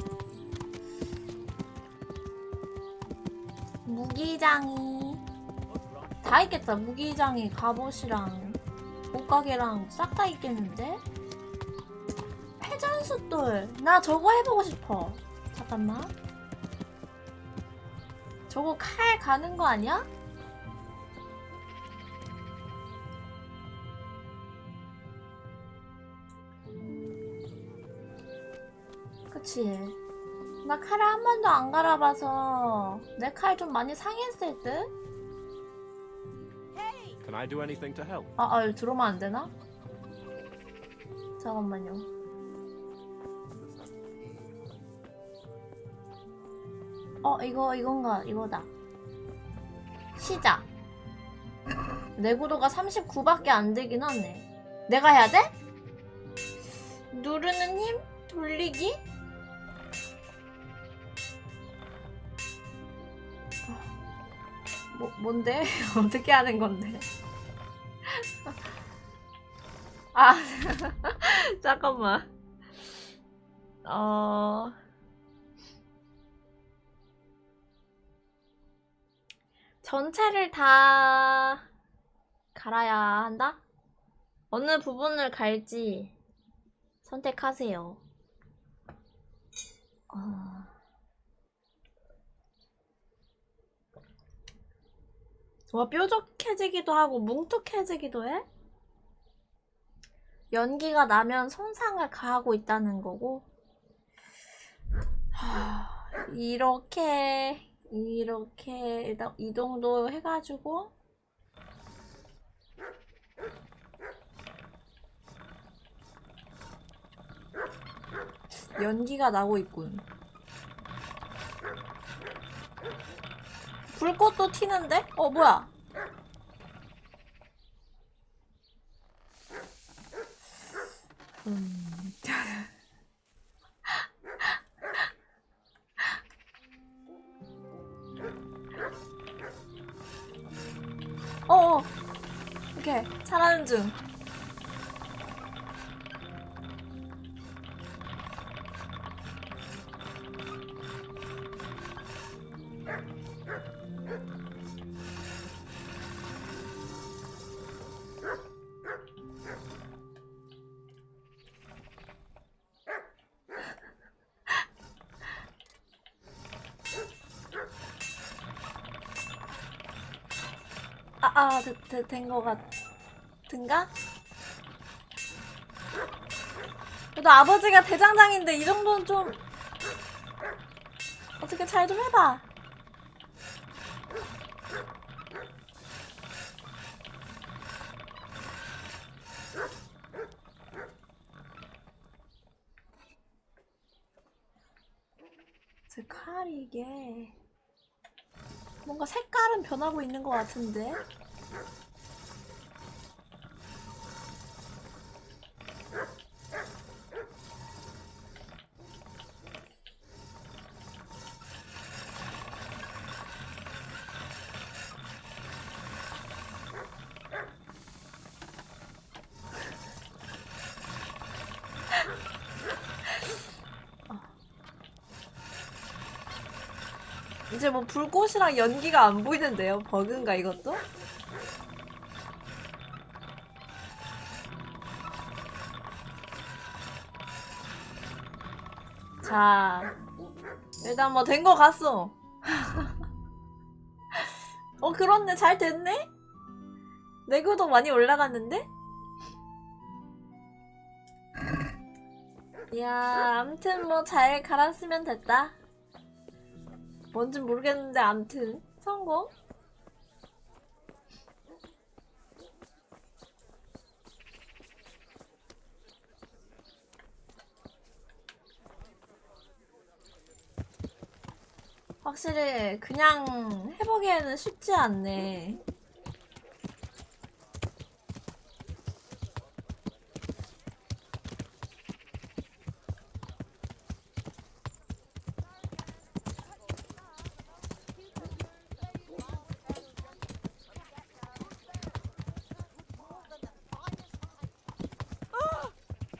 무기장이 다 있겠다. 무기장이 갑옷이랑 옷가게랑 싹 다 있겠는데? 회전숫돌 나 저거 해보고 싶어. 잠깐만. 저거 칼 가는 거 아니야? 그치. 나 칼을 한 번도 안 갈아봐서 내 칼 좀 많이 상했을 듯? Can I do anything to help? 들어오면 안 되나? 잠깐만요. 이거다. 시작. 내구도가 39밖에 안 되긴 하네. 내가 해야 돼? 누르는 힘? 돌리기? 뭔데? 어떻게 하는 건데? 잠깐만. 전체를 다 갈아야 한다? 어느 부분을 갈지 선택하세요. 와, 뾰족해지기도 하고 뭉툭해지기도 해? 연기가 나면 손상을 가하고 있다는 거고. 이렇게 일단 이 정도 해가지고 연기가 나고 있군. 불꽃도 튀는데? 뭐야? 오케이. 잘하는 중. 된 거 같은가? 그래도 아버지가 대장장인데 이 정도는 좀 어떻게 잘 좀 해봐. 제 칼이 이게 뭔가 색깔은 변하고 있는 것 같은데? 이제 뭐 불꽃이랑 연기가 안 보이는데요? 버그인가 이것도? 자, 일단 뭐 된 거 같소. 그렇네. 잘 됐네? 내구도 많이 올라갔는데? 이야, 암튼 뭐 잘 갈았으면 됐다. 뭔진 모르겠는데 암튼 성공? 확실히 그냥 해보기에는 쉽지 않네.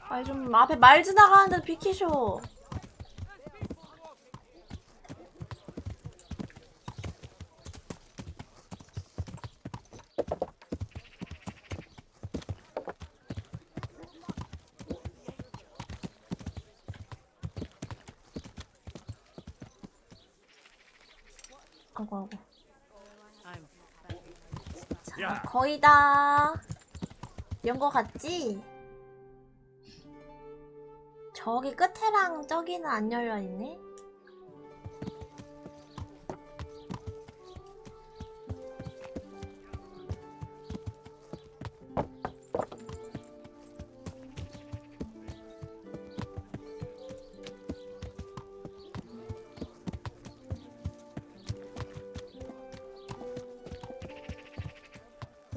아이 좀 앞에 말 지나가는데 비키쇼. 아이고 아이고. 자, 거의 다 연 거 같지? 저기 끝에랑 저기는 안 열려있네?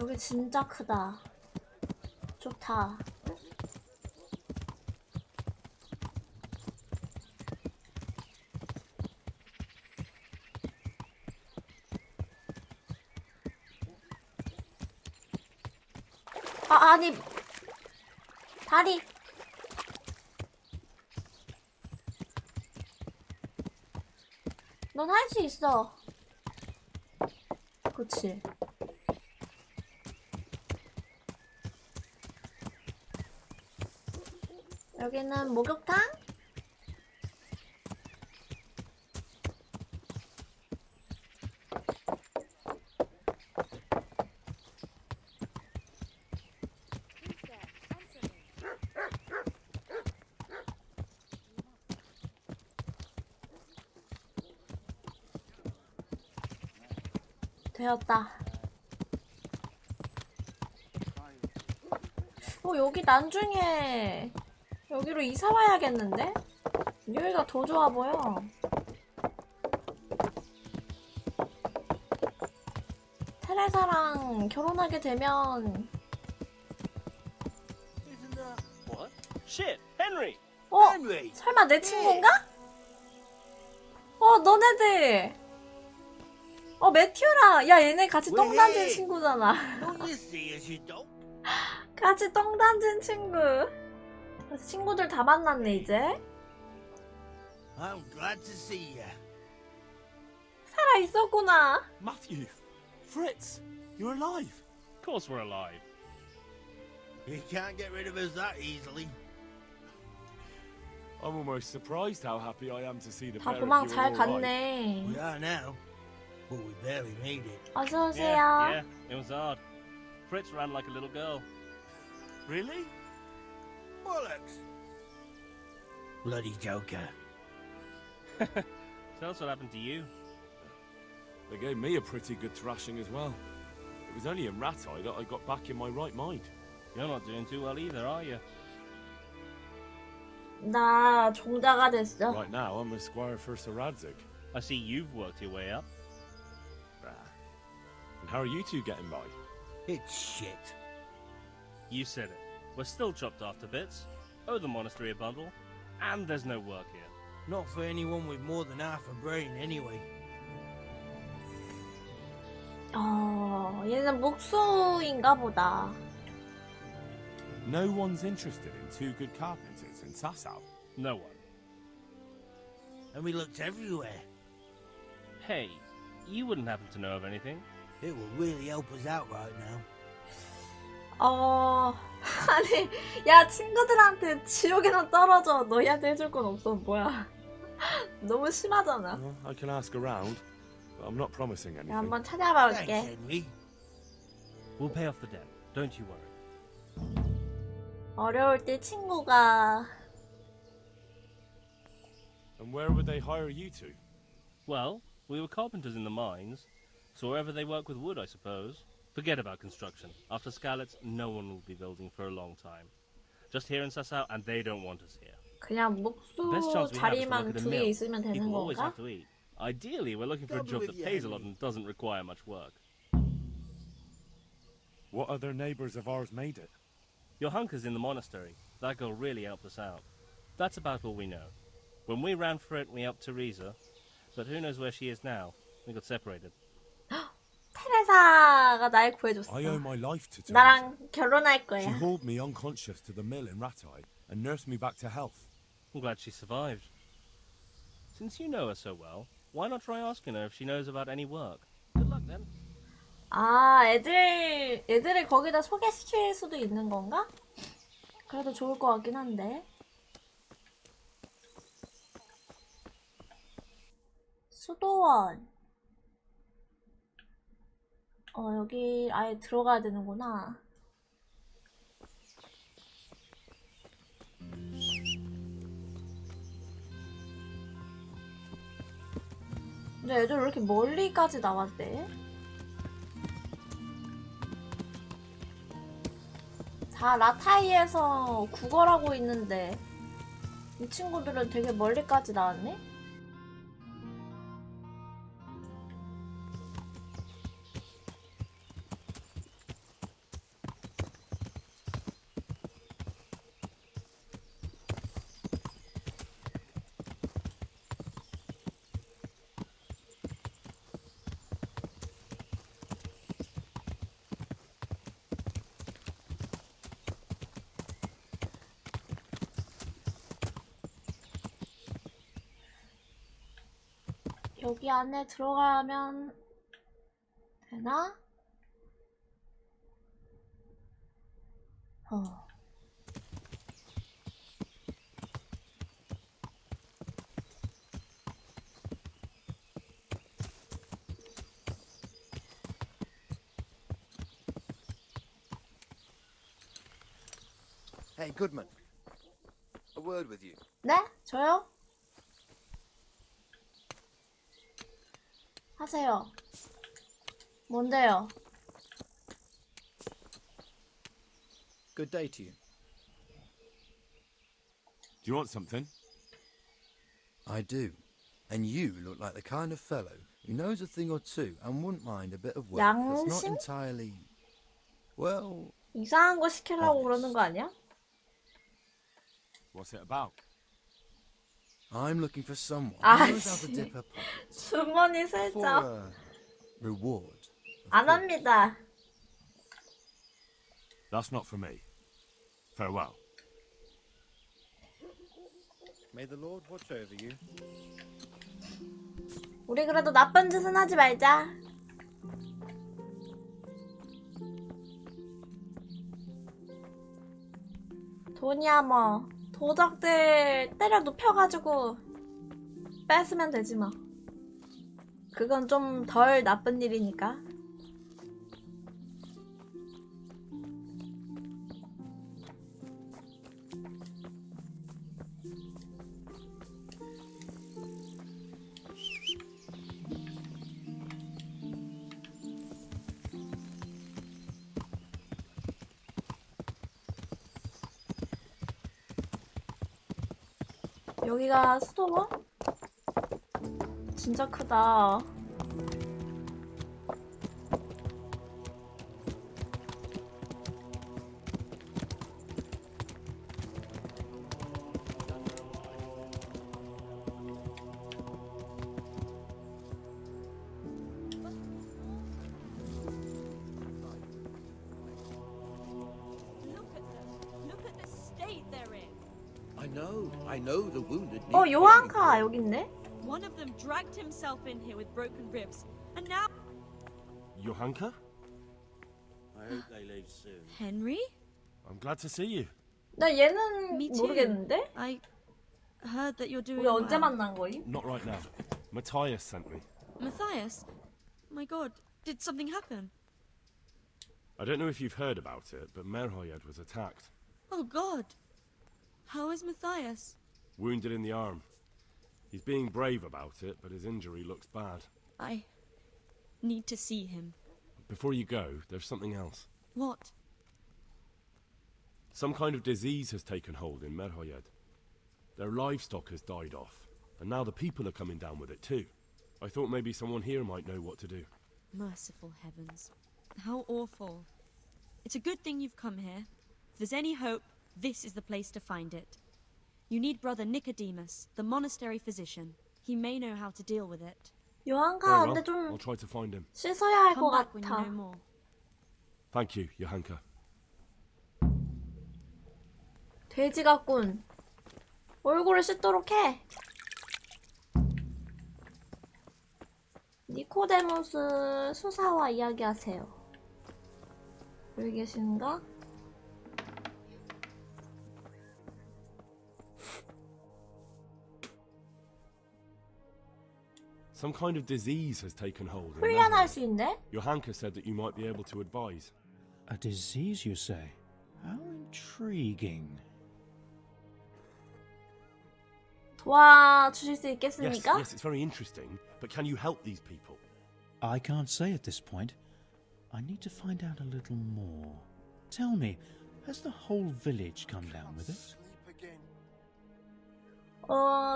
여기 진짜 크다. 좋다. 아니 다리. 넌 할 수 있어. 그치. 여기는 목욕탕? 되었다. 여기 나중에 여기로 이사 와야겠는데? 여기가 더 좋아 보여. 테레사랑 결혼하게 되면 What? Shit, Henry! Henry! 설마 내 친구인가? 너네들! 매튜라! 야, 얘네 같이 똥 던진 친구잖아. 같이 똥 던진 친구. 그래서 친구들 다 만났네, 이제. I'm glad to see you. 살아 있었구나. Matthew! Fritz! You're alive! Of course we're alive. You can't get rid of us that easily. I'm almost surprised how happy I am to see the 다 pair 도망 of you 잘 all right. 갔네. We are now, but we barely made it. 어서 오세요. Yeah, it was hard. Fritz ran like a little girl. Really? Bollocks! Bloody joker. Tell us what happened to you. They gave me a pretty good thrashing as well. It was only in Rat-Eye that I got back in my right mind. You're not doing too well either, are you? 나 종자가 됐어. Right now, I'm a squire for Sir Radzig. I see you've worked your way up. And how are you two getting by? It's shit. You said it. We're still chopped off to bits, owe the monastery a bundle, and there's no work here. Not for anyone with more than half a brain, anyway. 얘는 목수인가 보다. No one's interested in two good carpenters in Sasau. No one. And we looked everywhere. Hey, you wouldn't happen to know of anything? It will really help us out right now. 아니, 야, 친구들한테 지옥에는 떨어져. 너희한테 해줄 건 없어. 뭐야. 너무 심하잖아. Well, I can ask around, but I'm not promising anything. 야, 한번 찾아봐 Thanks, 볼게. Henry. We'll pay off the debt, don't you worry. 어려울 때 친구가. And where would they hire you to? Well, we were carpenters in the mines, so wherever they work with wood, I suppose. Forget about construction. After Skalitz, no one will be building for a long time. Just here in Sasau, and they don't want us here. 그냥 The 목수 best chance we have is to work 자리만 at a 두 개 mill. 있으면 되는 People always 건가? have to eat. Ideally, we're looking for a Double job with that you, pays a lot Henry. and doesn't require much work. What other neighbours of ours made it? Your hunker's in the monastery. That girl really helped us out. That's about all we know. When we ran for it, we helped Teresa, but who knows where she is now? We got separated. 테레사가 날 구해줬어. I owe my life to Teresa. 나랑 결혼할 She 거야. hauled me unconscious to the mill in Rattay and nursed me back to health. I'm glad she survived. Since you know her so well, why not try asking her if she knows about any work? Good luck then. 아, 애들을 거기다 소개시킬 수도 있는 건가? 그래도 좋을 것 같긴 한데. 수도원. 여기 아예 들어가야 되는구나. 근데 애들 왜 이렇게 멀리까지 나왔대? 다 라타이에서 구걸하고 있는데 이 친구들은 되게 멀리까지 나왔네? 여기 안에 들어가면 되나? Hey, Goodman. A word with you. 네? 저요? 하세요. 뭔데요? Good day to you. Do you want something? I do. And you look like the kind of fellow who knows a thing or two and wouldn't mind a bit of work that's not 양심? entirely, well, 이상한 거 시키려고 그러는 거 아니야? What's it about? I'm looking for someone who knows how to 아씨. dip her pockets 주머니 for 슬쩍. a reward. 안 합니다. That's not for me. Farewell. May the Lord watch over you. 우리 그래도 나쁜 짓은 하지 말자. 돈이야 뭐 도적들 때려 눕혀가지고 뺏으면 되지 뭐. 그건 좀 덜 나쁜 일이니까. 여기가 수도원? 진짜 크다. I know the wounded. 요한카 여기 있네. One of them dragged himself in here with broken ribs, and now Johanka? I hope they leave soon. Henry? I'm glad to see you. 나 얘는 Me too. 모르겠는데? I heard that you're doing 우리 언제 well. 만난 거임? Not right now. Matthias sent me. Matthias? My God, did something happen? I don't know if you've heard about it, but Merhoyed was attacked. Oh God. How is Matthias? Wounded in the arm. He's being brave about it, but his injury looks bad. I need to see him. Before you go, there's something else. What? Some kind of disease has taken hold in Merhoyed. Their livestock has died off, and now the people are coming down with it too. I thought maybe someone here might know what to do. Merciful heavens. How awful. It's a good thing you've come here. If there's any hope, this is the place to find it. You need Brother Nicodemus, the monastery physician. He may know how to deal with it. 요한카 Very 근데 well. 좀 I'll try to find him. 씻어야 할 것 Come back when you 같아. know more. Thank you, Johanka. 돼지 같군. 얼굴을 씻도록 해. 니코데모스 수사와 이야기하세요. 여기 계신가? Some kind of disease has taken hold. in 훈련할 Melbourne. 수 있네? Johanka said that you might be able to advise. A disease, you say? How intriguing. 도와주실 수 Yes, 있겠습니까? yes, it's very interesting. But can you help these people? I can't say at this point. I need to find out a little more. Tell me, has the whole village come down with it?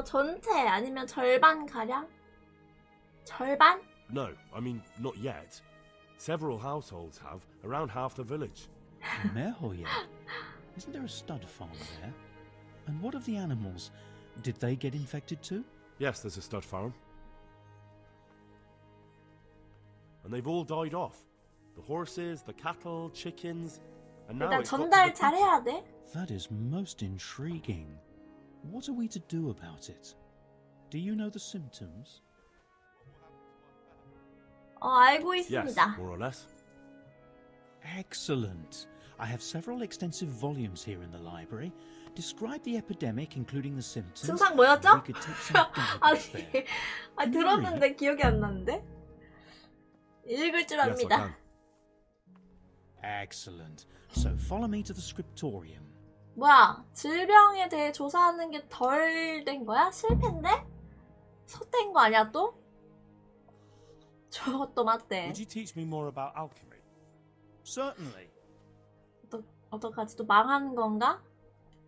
전체 아니면 절반 가량? 절반? No, I mean, not yet. Several households have, around half the village. Mehoye? Isn't there a stud farm there? And what of the animals? Did they get infected too? Yes, there's a stud farm. And they've all died off. The horses, the cattle, chickens, and now 일단 it's got to 전달 the 잘 people. 해야 돼. That is most intriguing. What are we to do about it? Do you know the symptoms? 알고 Yes, 있습니다. more or less. Excellent. I have several extensive volumes here in the library. Describe the epidemic, including the symptoms. 증상 뭐였죠? We could take some guidance there. 아니 들었는데 기억이 안 나는데? 읽을 줄 Yes, I 압니다. can. Excellent. So follow me to the scriptorium. 뭐야? 질병에 대해 조사하는 게 덜 된 거야? 실패인데? 헛된 거 아니야 또? 저것도 맞대. Would you teach me more about alchemy? Certainly. 어떡하지? 또 망하는 건가?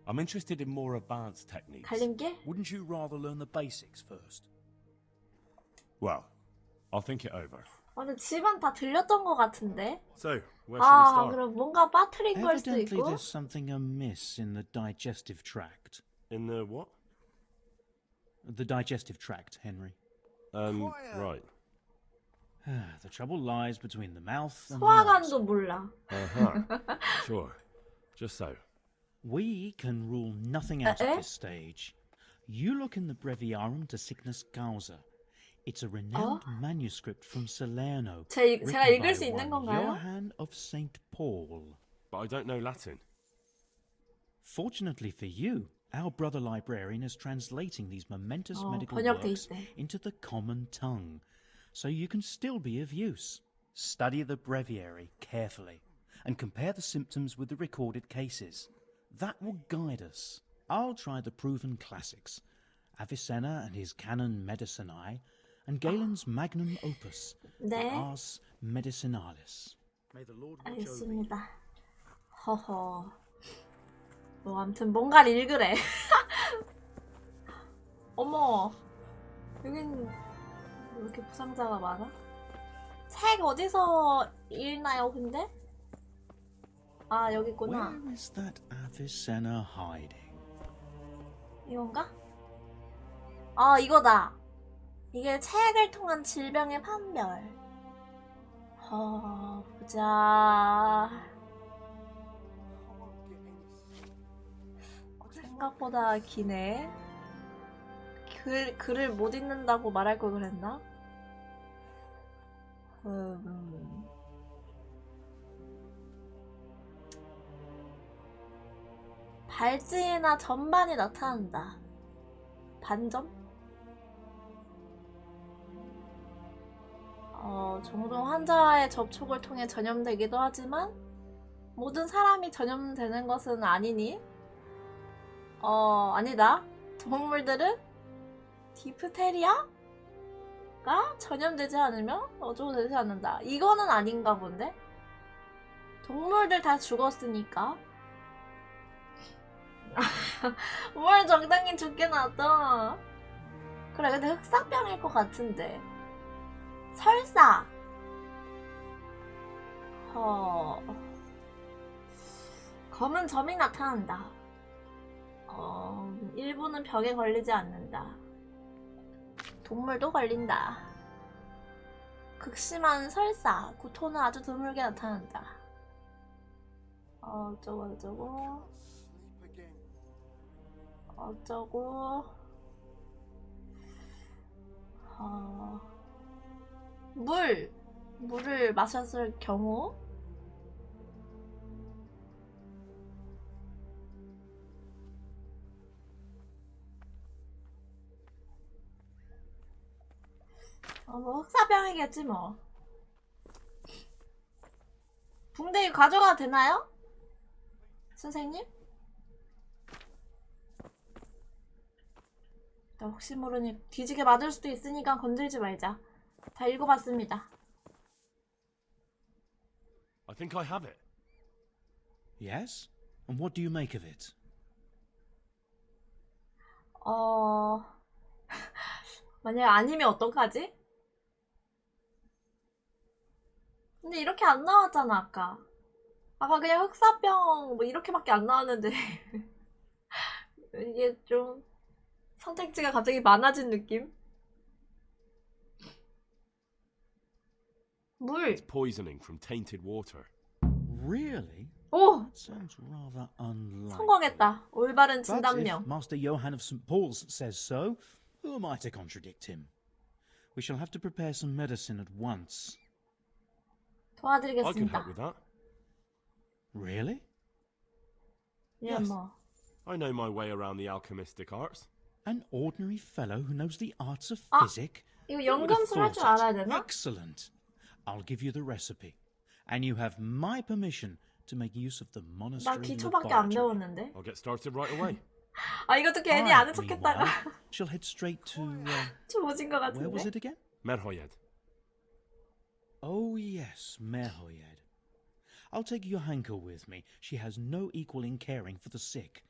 I'm interested in more advanced techniques. 갈림길? Wouldn't you rather learn the basics first? Well, I'll think it over. 근데 집안 다 들렸던 것 같은데? So, where shall we start? 그럼 뭔가 빠뜨린 걸 수도 Evidently 있고. there's something amiss in the digestive tract. In the what? The digestive tract, Henry. Right. The trouble lies between the mouth and the 소화관도 nose. 몰라. Uh-huh. Sure. Just so. We can rule nothing out Eh? at this stage. You look in the Breviarum de Sickness Causa. It's a renowned manuscript from Salerno. 제가 written 읽을 수 by 있는 one 건가요? Johann of St. Paul. But I don't know Latin. Fortunately for you, our brother librarian is translating these momentous medical 번역돼 works 있대. into the common tongue, so you can still be of use. Study the breviary carefully and compare the symptoms with the recorded cases. That will guide us. I'll try the proven classics, Avicenna and his Canon Medicinae, and Galen's magnum opus, the 네, Ars Medicinalis. May the Lord watch over you. 알겠습니다. 허허. 뭐 아무튼 뭔가를 읽으래. 어머, 여긴 왜 이렇게 부상자가 많아? 책 어디서 읽나요, 근데? 아, 여기 있구나. Where is that Avicenna hiding? 이건가? 아, 이거다. 이게 책을 통한 질병의 판별. 보자. 생각보다 기네. 글을 못 읽는다고 말할 걸 그랬나? 발진이나 전반이 나타난다. 반점? 종종 환자와의 접촉을 통해 전염되기도 하지만 모든 사람이 전염되는 것은 아니니? 아니다. 동물들은 디프테리아가 전염되지 않으면 어쩌고 되지 않는다. 이거는 아닌가 본데? 동물들 다 죽었으니까. 뭘 적당히 죽게 놔둬. 그래, 근데 흑사병일 것 같은데. 설사. 검은 점이 나타난다. 일부는 벽에 걸리지 않는다. 동물도 걸린다. 극심한 설사. 구토는 아주 드물게 나타난다. 어쩌고 물을 마셨을 경우 뭐 흑사병이겠지 뭐. 붕대 가져가도 되나요? 선생님? 나 혹시 모르니 뒤지게 맞을 수도 있으니까 건들지 말자. 다 읽어봤습니다. I think I have it. Yes? And what do you make of it? 만약 아니면 어떡하지? 근데 이렇게 안 나왔잖아 아까. 아까 그냥 흑사병 뭐 이렇게밖에 안 나왔는데 이게 좀 선택지가 갑자기 많아진 느낌? 물. It's poisoning from tainted water. Really? 오! That sounds rather unlikely. 성공했다. 올바른 But if 진단명. Master Johann of St. Paul's says so, who am I to contradict him? We shall have to prepare some medicine at once. I can 도와드리겠습니다. help with that. Really? 예, Yes. 뭐. I know my way around the alchemistic arts. An ordinary fellow who knows the arts of 아, physic? 이거 Who would have 연금술 할 thought 줄 it? 알아야 되나? Excellent. I'll give you the recipe. And you have my permission to make use of the 나 monastery 기초밖에 안 laboratory. 배웠는데. I'll get started right away. 아 이것도 괜히 I, 아는 척했다가 meanwhile, shall head straight to 좋아진 것 where was 같은데. it again? Merhoyed. Oh yes, Merhoyed. I'll take Johanka with me. She has no equal in caring for the sick.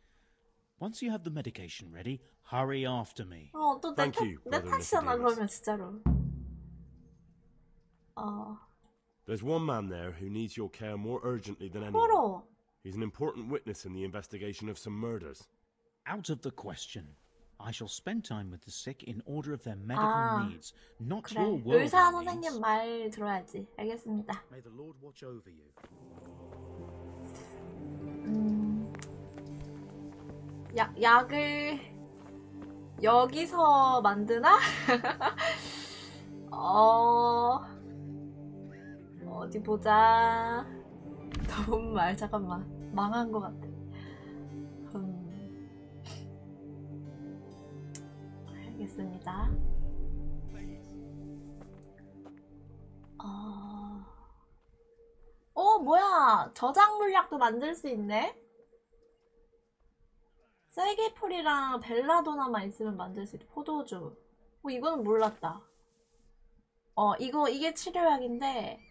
Once you have the medication ready, hurry after me. 또내 Thank you, 내 Brother 탓이잖아 Nicodemus. 그러면 진짜로. There's one man there who needs your care more urgently than anyone. 프로. He's an important witness in the investigation of some murders. Out of the question. I shall spend time with the sick in order of their medical needs, not your 그래. 의사 worldly needs. 선생님 말 들어야지. 알겠습니다. May the Lord watch over you. 약을 여기서 만드나? 어디 보자. 너무 말 잠깐만 망한 것 같아. 알겠습니다. 뭐야 저장 물약도 만들 수 있네. 쐐기풀이랑 벨라도나만 있으면 만들 수 있다. 포도주. 이거는 몰랐다. 이게 치료약인데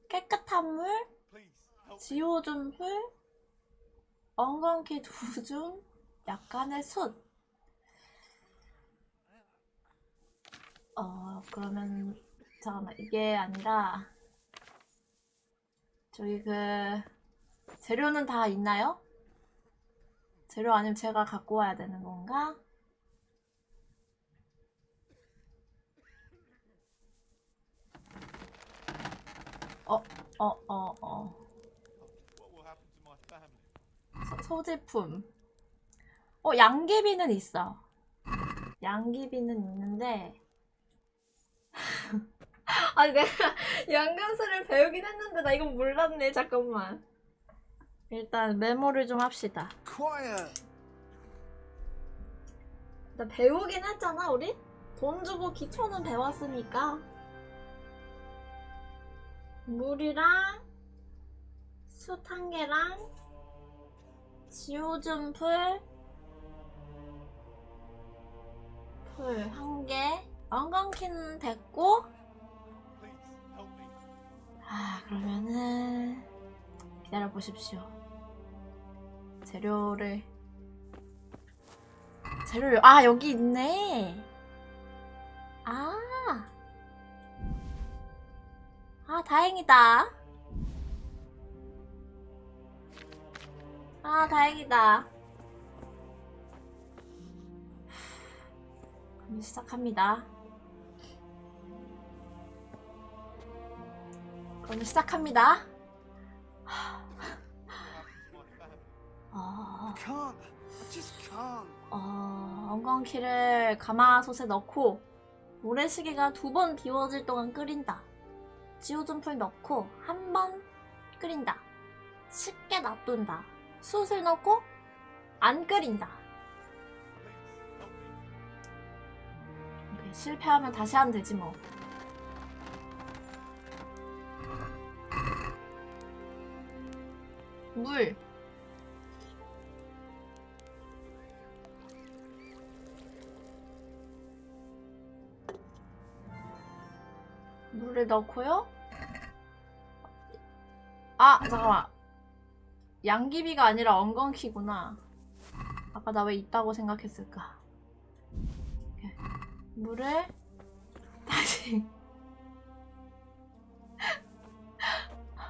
깨끗한 물, 지오줌풀, 엉겅퀴 2줌, 약간의 숯. 그러면 잠깐만 이게 아니라 저기 재료는 다 있나요? 재료 아니면 제가 갖고 와야 되는 건가? 소지품. 양귀비는 있어. 양귀비는 있는데 아니 내가 연금술을 배우긴 했는데 나 이건 몰랐네. 잠깐만. 일단 메모를 좀 합시다. 나 배우긴 했잖아 우리? 돈 주고 기초는 배웠으니까. 물이랑 숯 1개랑 지오줌풀 풀 1개. 엉겅퀴는 됐고. 그러면은 기다려 보십시오. 재료를 여기 있네. 다행이다. 아, 다행이다. 그럼 시작합니다. 그럼 시작합니다. 엉겅퀴를 가마솥에 넣고 모래시계가 2번 비워질 동안 끓인다. 지오존풀 넣고 한 번 끓인다. 쉽게 놔둔다. 숯을 넣고 안 끓인다. 오케이, 실패하면 다시 하면 되지 뭐. 물. 물을 넣고요. 아, 잠깐만. 양귀비가 아니라 엉겅퀴구나. 아까 나 왜 있다고 생각했을까? 이렇게. 물을 다시.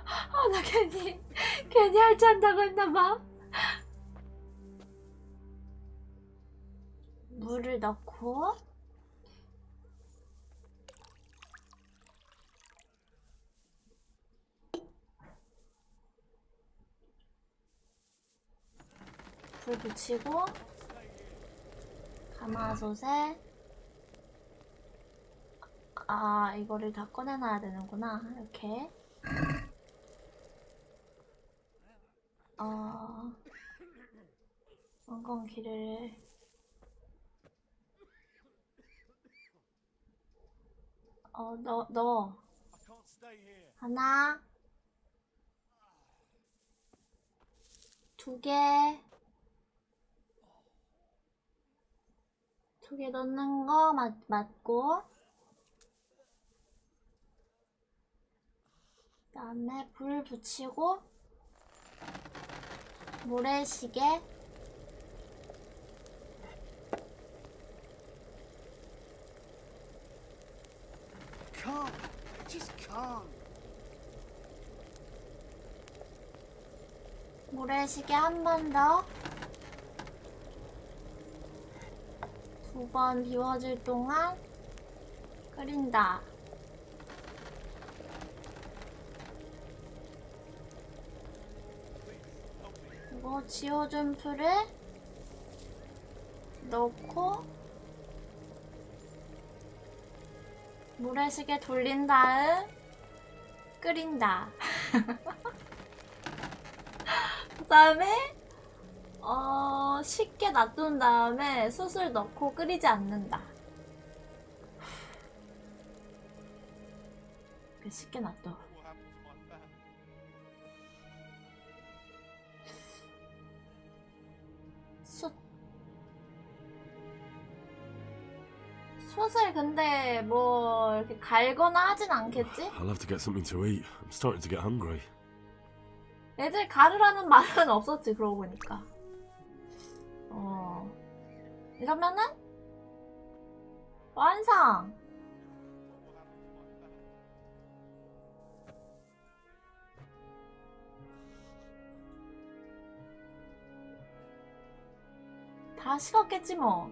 아, 나 괜히 할지한다고 했나봐. 물을 넣고 불 붙이고 가마솥에 이거를 다 꺼내놔야 되는구나. 이렇게 엉겅퀴를 넣어. 하나, 2개, 2개 넣는 거 맞고, 그 다음에 불 붙이고 모래시계 모래시계 한 번 더. 2번 비워질 동안 끓인다. 그리고 지워준 풀을 넣고 모래시계 돌린 다음 끓인다. 그 다음에 쉽게 놔둔 다음에 숯을 넣고 끓이지 않는다. 쉽게 놔둬. 숯을 근데 뭐 이렇게 갈거나 하진 않겠지? I'll have to get something to eat. I'm starting to get hungry. 애들 가르라는 말은 없었지, 그러고 보니까. 이러면은 완성! 다 식었겠지 뭐.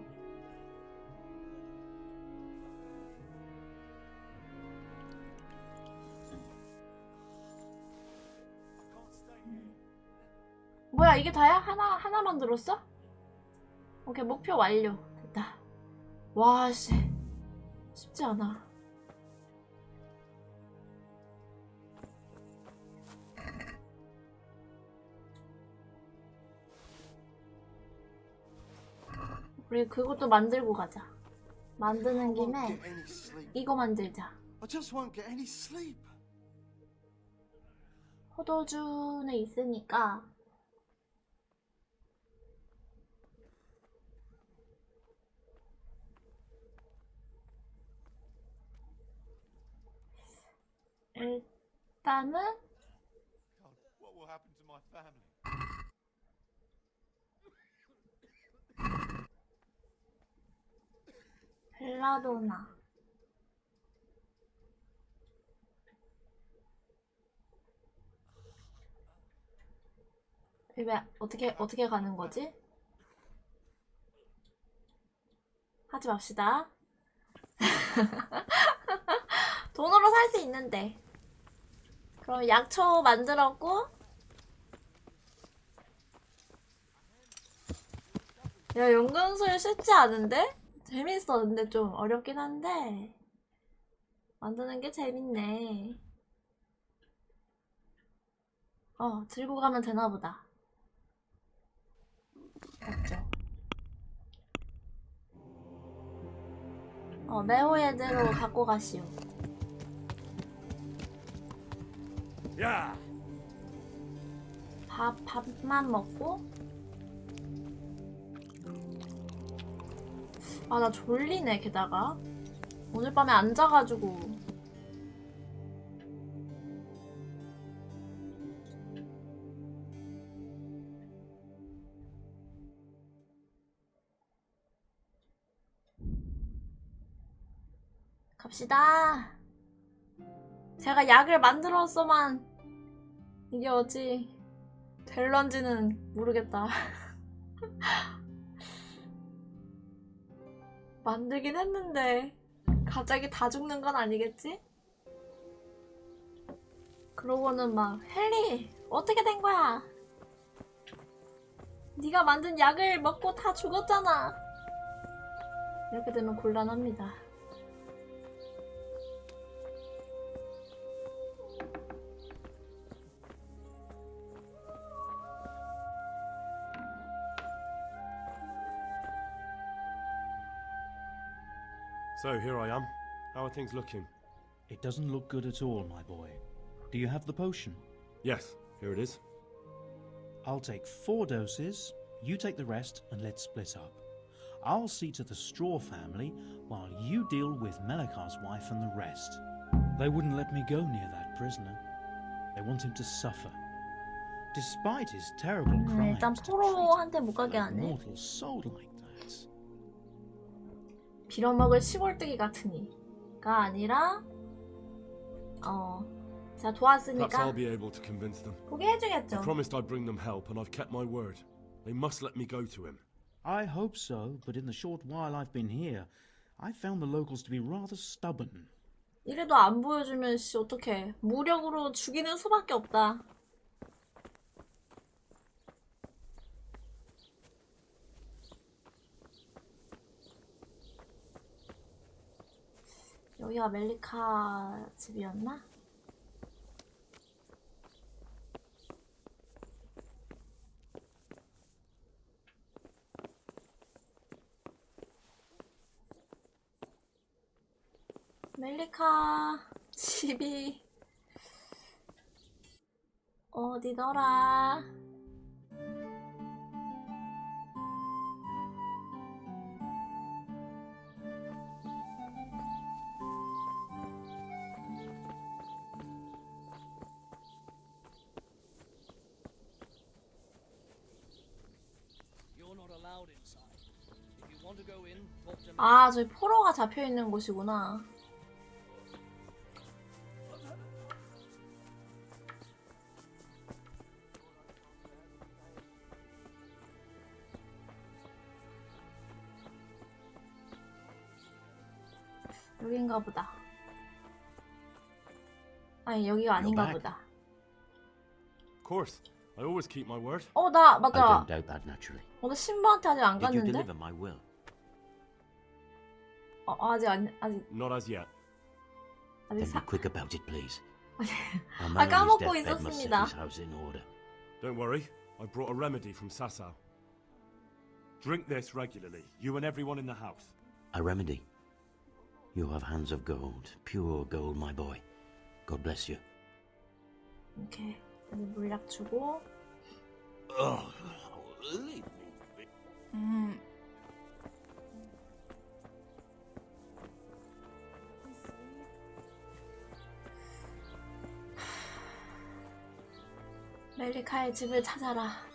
뭐야, 이게 다야? 하나 만들었어? 오케이, 목표 완료. 됐다. 와, 씨. 쉽지 않아. 우리 그것도 만들고 가자. 만드는 김에 이거 만들자. 포도주는 있으니까 일단은 벨라도나 왜 어떻게 가는 거지? 하지 맙시다. 돈으로 살 수 있는데. 그럼 약초 만들었고. 야, 연금술 쉽지 않은데? 재밌어. 근데 좀 어렵긴 한데 만드는 게 재밌네. 들고 가면 되나 보다. 맞죠? 메호헤드로 갖고 가시오. 야! 밥만 먹고. 아, 나 졸리네. 게다가 오늘 밤에 안 자가지고. 갑시다. 제가 약을 만들었어만 이게 어찌 될런지는 모르겠다. 만들긴 했는데 갑자기 다 죽는 건 아니겠지? 그러고는 막 헨리 어떻게 된 거야? 네가 만든 약을 먹고 다 죽었잖아. 이렇게 되면 곤란합니다. So here I am. How are things looking? It doesn't look good at all, my boy. Do you have the potion? Yes, here it is. I'll take 4 doses, you take the rest, and let's split up. I'll see to the Straw family while you deal with Melikar's wife and the rest. They wouldn't let me go near that prisoner. They want him to suffer. Despite his terrible crimes, 일단 포로한테 못 가게 a 하네. mortal soul like that. 빌어먹을 시골뜨기 같으니가 아니라 제가 Perhaps 도왔으니까 I'll be able to convince them. 보게 I 해주겠죠. promised I'd bring them help, and I've kept my word. They must let me go to him. I hope so, but in the short while I've been here, I've found the locals to be rather stubborn. 이래도 안 보여주면 씨 어떡해. 무력으로 죽이는 수밖에 없다. 여기가 멜리카 집이었나? 멜리카 집이 어디더라? You're not allowed inside. If you want to go in, talk to me. 아, 저기 포로가 잡혀있는 곳이구나. 여긴가 보다. 아니, 여기가 아닌가 back. 보다. Of course, I always keep my word. 나 I 맞아. don't doubt that naturally. 나 신부한테 아직 안 Did you 갔는데? deliver my will? 아직 Not as yet. 아직 Then be quick about it, please. Our 아, man on his 까먹고 deathbed must set 있었습니다. his house in order. Don't worry, I brought a remedy from Sasau. Drink this regularly, you and everyone in the house. A remedy. You have hands of gold, pure gold, my boy. God bless you. 이렇게 물약 주고. 멜리카의 집을 찾아라.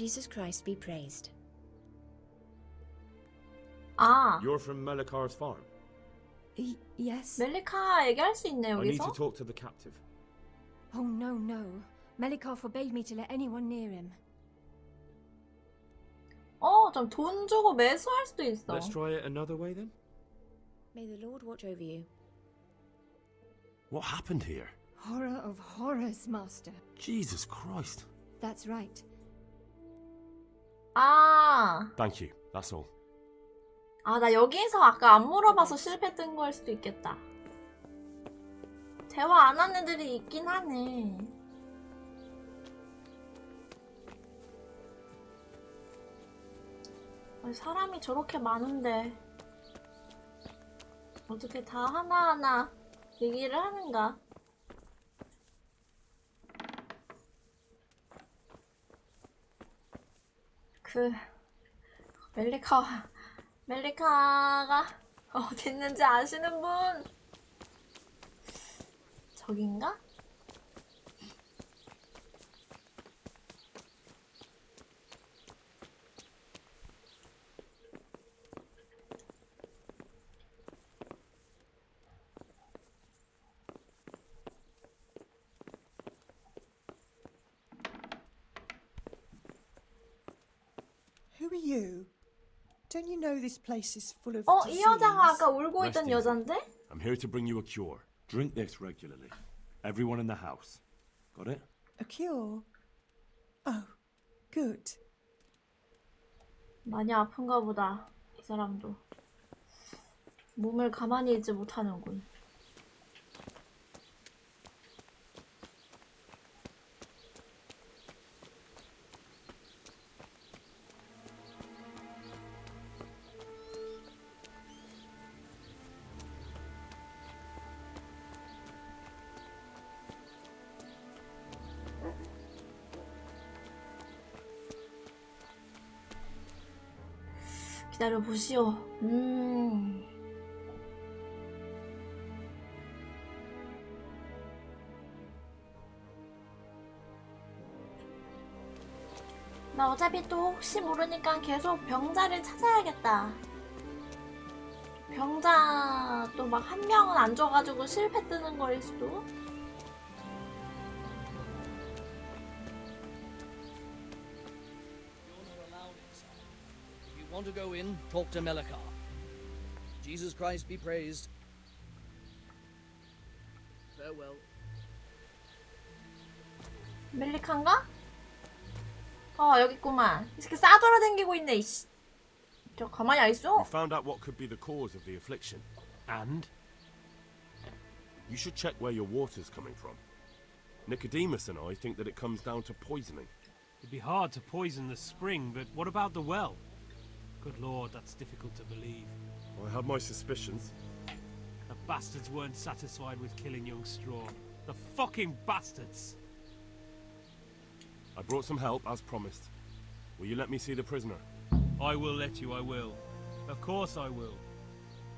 Jesus Christ be praised. 아, You're from Melikar's farm. Yes. 멜리카 얘기할 수 있네 I need to 여기서. talk to the captive. Oh, no, no. Melikar forbade me to let anyone near him. 좀 돈 주고 매수할 수도 있어. Let's try it another way then. May the Lord watch over you. What happened here? Horror of horrors, Master. Jesus Christ. That's right. 아, Thank you. That's all. 나 여기에서 아까 안 물어봐서 실패했던 거일 수도 있겠다. 대화 안 한 애들이 있긴 하네. 아니, 사람이 저렇게 많은데 어떻게 다 하나하나 얘기를 하는가? 멜리카가 어디 있는지 아시는 분? 저긴가? Who are you? Don't you know this place is full of 이 disease? 여자가 아까 울고 Rest 있던 easy. 여잔데? I'm here to bring you a cure. Drink this regularly. Everyone in the house. Got it? A cure? Oh, good. 많이 아픈가 보다. 이 사람도. 몸을 가만히 있지 못하는군. 기다려보시오. 나 어차피 또 혹시 모르니까 계속 병자를 찾아야겠다. 병자 또 막 한 명은 안 줘가지고 실패 뜨는 거일 수도. Want to go in, talk to Melikar. Jesus Christ be praised. Farewell. 멜리칸가? 여기 있구만. 이 새끼 싸돌아다니고 있네, 이씨. 저 가만히 안 있어. We found out what could be the cause of the affliction. And? You should check where your water's coming from. Nicodemus and I think that it comes down to poisoning. It'd be hard to poison the spring, but what about the well? Good lord, that's difficult to believe. I had my suspicions. The bastards weren't satisfied with killing young Straw. The fucking bastards! I brought some help, as promised. Will you let me see the prisoner? I will let you, I will. Of course I will.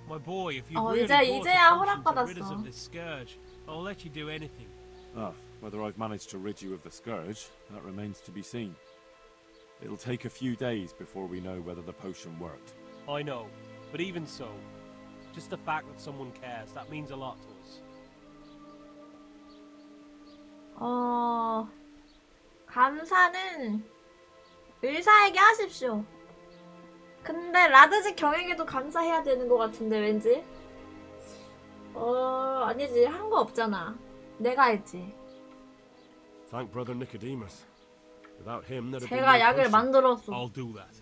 My boy, if you've 이제- really brought 이제야 a potion to rid us 허락받았어. of this scourge, I'll let you do anything. Whether I've managed to rid you of the scourge, that remains to be seen. It'll take a few days before we know whether the potion worked. I know, but even so, just the fact that someone cares, that means a lot to us. 감사는 의사에게 하십시오. 근데 라드즈 경에게도 감사해야 되는 것 같은데 왠지? 아니지. 한 거 없잖아. 내가 했지. Thank Brother Nicodemus. Without him, there'd have been 제가 no 약을 potion. 만들었어. I'll do that.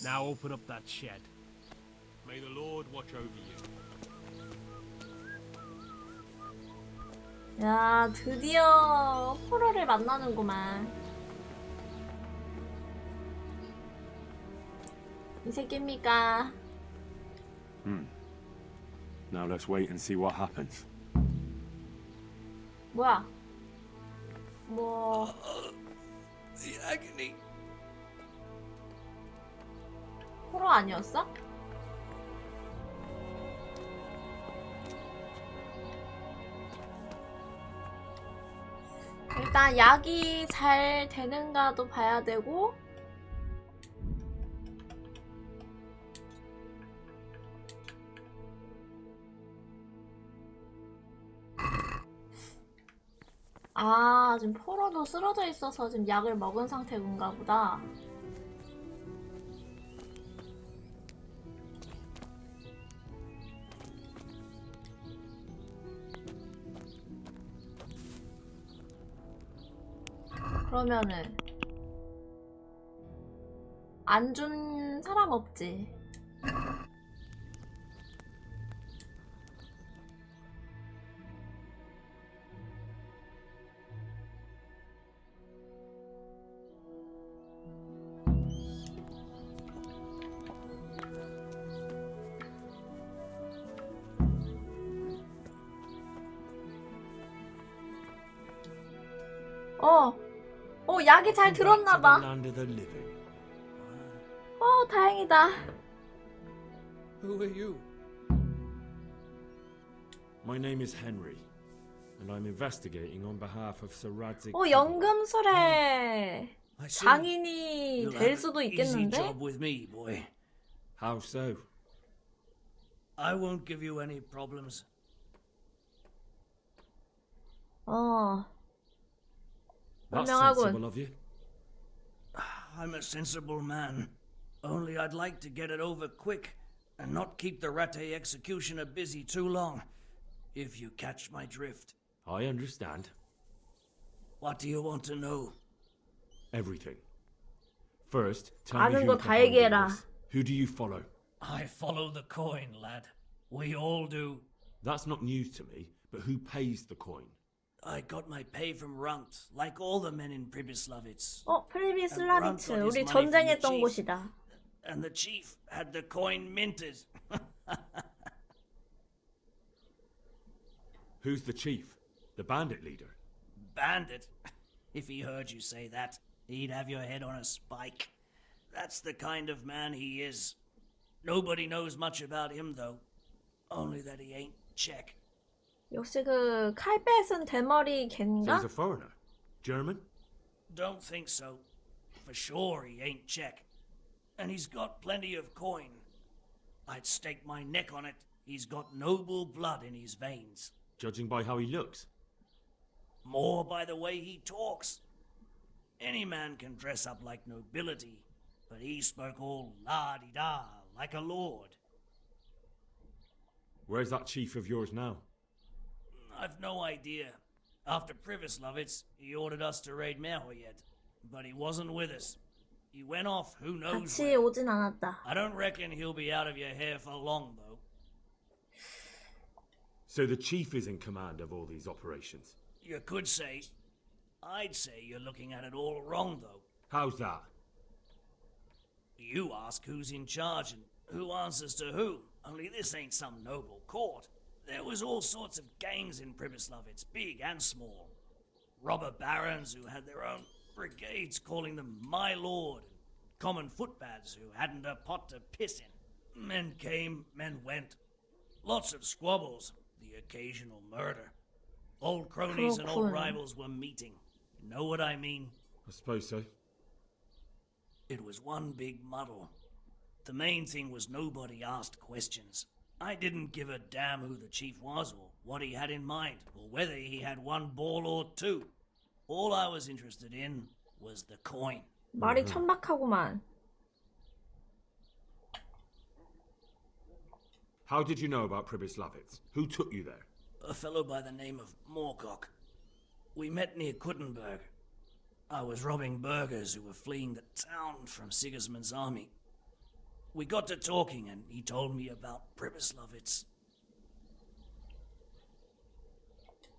Now open up that shed. May the Lord watch over you. 야, 드디어 포로를 만나는구만. 이 새끼입니까? Now let's wait and see what happens. 뭐야? 뭐 The agony. 포로 아니었어? 일단 약이 잘 되는가도 봐야 되고 아 지금 포로도 쓰러져 있어서 지금 약을 먹은 상태인가 보다. 그러면은 안 준 사람 없지? 약이 잘 들었나봐. 다행이다. Who are you? My name is Henry, and I'm investigating on behalf of Sir Radzik. 연금술에 I see. 장인이 You'll 될 have 수도 an easy 있겠는데? job with me, boy. How so? I won't give you any problems. That's 현명하군. sensible of you. I'm a sensible man. Only I'd like to get it over quick and not keep the Ratte executioner busy too long, if you catch my drift. I understand. What do you want to know? Everything. First, tell me 아는 who's 거 다 behind all 얘기해라. this. Who do you follow? I follow the coin, lad. We all do. That's not news to me, but who pays the coin? I got my pay from Runt, like all the men in Pribyslavitz. 프리비슬라비츠 우리 전쟁했던 곳이다. And the chief had the coin minted. Who's the chief? The bandit leader? Bandit? If he heard you say that, he'd have your head on a spike. That's the kind of man he is. Nobody knows much about him, though. Only that he ain't Czech. 역시 그 칼뺏은 대머리 So 걘가? he's a foreigner? German? Don't think so. For sure he ain't Czech. And he's got plenty of coin. I'd stake my neck on it. He's got noble blood in his veins. Judging by how he looks. More by the way he talks. Any man can dress up like nobility, but he spoke all la-di-da, like a lord. Where's that chief of yours now? I've no idea. After Pribyslavitz, he ordered us to raid Merhoyed, but he wasn't with us. He went off, who knows 같이 where. 오진 않았다. I don't reckon he'll be out of your hair for long, though. So the chief is in command of all these operations? You could say. I'd say you're looking at it all wrong, though. How's that? You ask who's in charge and who answers to who. Only this ain't some noble court. There was all sorts of gangs in Pribyslavitz, big and small. Robber barons who had their own brigades calling them my lord, and common footpads who hadn't a pot to piss in. Men came, men went. Lots of squabbles, the occasional murder. Old cronies and old rivals were meeting. Know what I mean? I suppose so. It was one big muddle. The main thing was nobody asked questions. I didn't give a damn who the chief was or what he had in mind or whether he had one ball or two. All I was interested in was the coin. 말이 천박하구만. How did you know about Pribyslavitz? Who took you there? A fellow by the name of Moorcock. We met near Kuttenberg. I was robbing burghers who were fleeing the town from Sigismund's army. We got to talking and he told me about Pribyslavitz.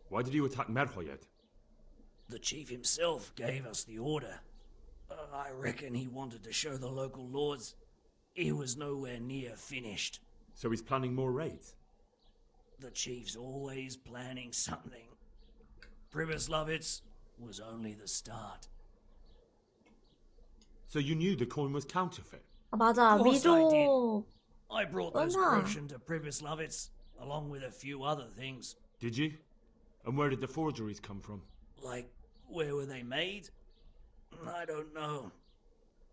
Why did you attack Merhoyed? The chief himself gave us the order. I reckon he wanted to show the local lords he was nowhere near finished. So he's planning more raids? The chief's always planning something. Pribyslavitz was only the start. So you knew the coin was counterfeit? 맞아, Of course I did. 미조. I brought those 맞아. groschen to Pribyslavitz, along with a few other things. Did you? And where did the forgeries come from? Like Where were they made? I don't know.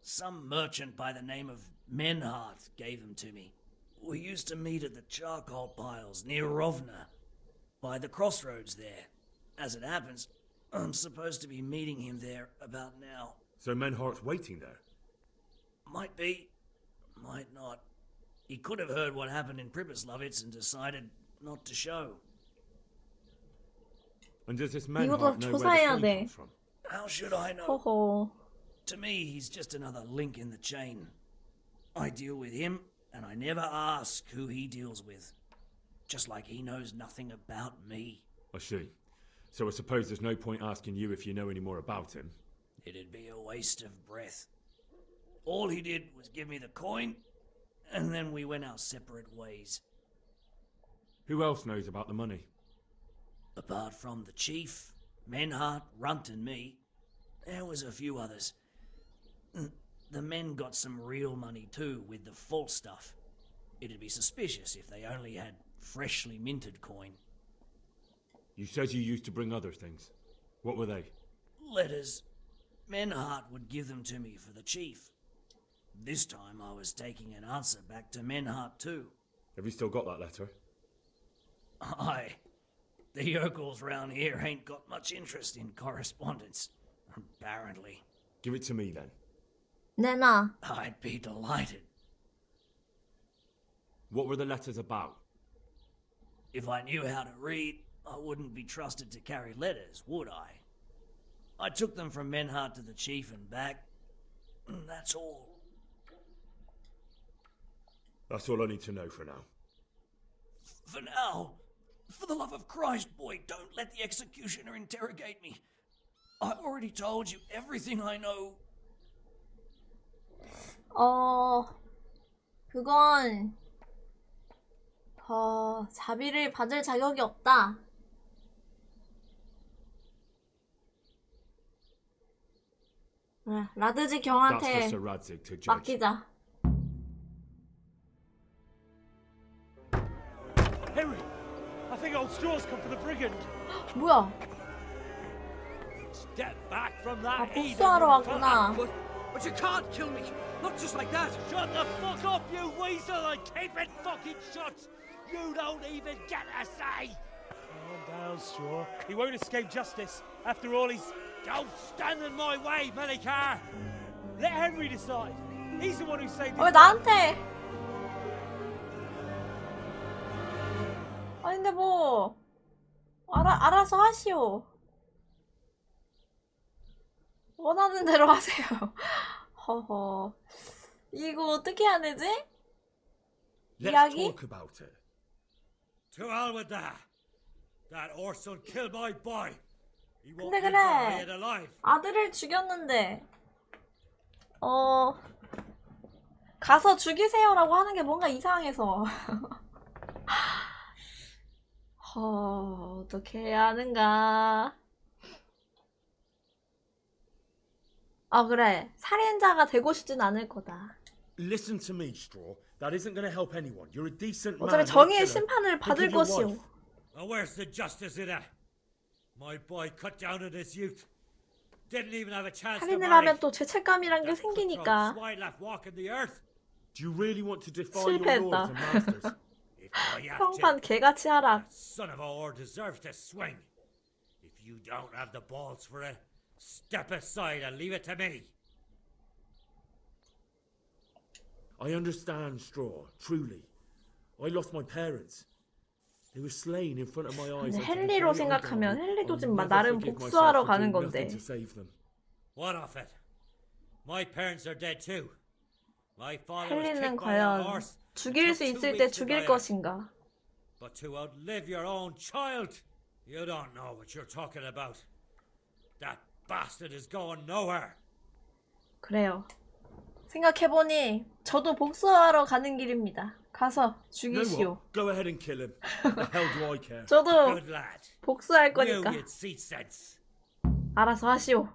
Some merchant by the name of Menhart gave them to me. We used to meet at the charcoal piles near Rovna, by the crossroads there. As it happens, I'm supposed to be meeting him there about now. So Menhart's waiting there? Might be, might not. He could have heard what happened in Pripyatlovitz and decided not to show. And does this 이것도 Menhart know where 조사해야 the coin 돼. comes from? How should I know? 호호. To me, he's just another link in the chain. I deal with him, and I never ask who he deals with. Just like he knows nothing about me. I see. So I suppose there's no point asking you if you know any more about him. It'd be a waste of breath. All he did was give me the coin, and then we went our separate ways. Who else knows about the money? Apart from the chief, Menhart, Runt, and me, there was a few others. The men got some real money too, with the false stuff. It'd be suspicious if they only had freshly minted coin. You said you used to bring other things. What were they? Letters. Menhart would give them to me for the chief. This time I was taking an answer back to Menhart too. Have you still got that letter? Aye. The yokels round here ain't got much interest in correspondence, apparently. Give it to me then. 내놔. I'd be delighted. What were the letters about? If I knew how to read, I wouldn't be trusted to carry letters, would I? I took them from Menhart to the chief and back. That's all. That's all I need to know for now. For now, for the love of Christ, boy, don't let the executioner interrogate me. I've already told you everything I know. 그건 자비를 받을 자격이 없다. 라드지 경한테 맡기자. Henry, I think old Straw's come for the brigand. 뭐야? Step back from that. 복수하러 왔구나. But you can't kill me. Not just like that. Shut the fuck up, you weasel, and keep it fucking shut. You don't even get a say. Calm down, Straw. He won't escape justice. After all, he's... Don't stand in my way, Melikar. Let Henry decide. He's the one who saved his 왜 나한테? 아니 근데 뭐 알아서 하시오. 원하는 대로 하세요. 허허. 이거 어떻게 해야 되지? Let's 이야기? talk about it. To hell with that. That Orson killed my boy. He won't 근데 leave my head 그래. alive. 아들을 죽였는데 가서 죽이세요라고 하는 게 뭔가 이상해서. 어떻게 해야 하는가? 그래. 살인자가 되고 싶진 않을 거다. Listen to me, Straw. That isn't going to help anyone. You're a decent man. 어차피 정의의 심판을 받을 것이오. Now where's the justice in that? My boy cut down at his youth. Didn't even have a chance to 살인을 marry. 하면 또 죄책감이란 게 생기니까. Swine left walking the earth. Do you really want to defy your 실패했다. lords and masters? If I have 평판 to, 개같이 하라. son of a whore deserves to swing. If you don't have the balls for it, step aside and leave it to me. I understand, Straw. Truly. I lost my parents. They were slain in front of my eyes. 근데 헨리로 생각하면 헨리도 지금 나름 복수하러 가는 건데. What of it? My parents are dead too. My father was 헨리는 kicked by a 과연 horse. 죽일 수 있을 때 죽일 것인가? But to outlive your own child, you don't know what you're talking about. That bastard is going nowhere. 그래요. 생각해보니 저도 복수하러 가는 길입니다. 가서 죽이시오. Go ahead and kill him. The hell do I care? 저도 Good lad. 복수할 Knew 거니까 you'd see sense. 알아서 하시오.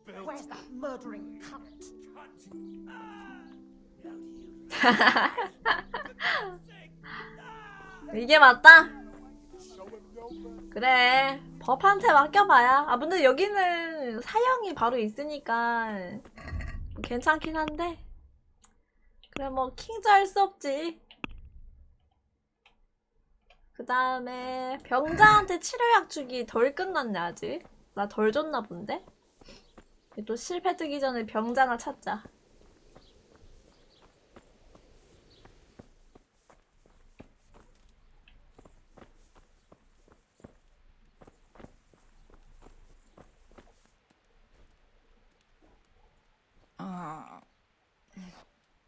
Where's that murdering cunt? 이게 맞다. 그래, 법한테 맡겨봐야. 아, 근데 여기는 사형이 바로 있으니까 괜찮긴 한데. 그래, 뭐 킹즈 할 수 없지. 그 다음에 병자한테 치료약 주기 덜 끝났네 아직. 나 덜 줬나 본데? 또 실패되기 전에 병자나 찾자.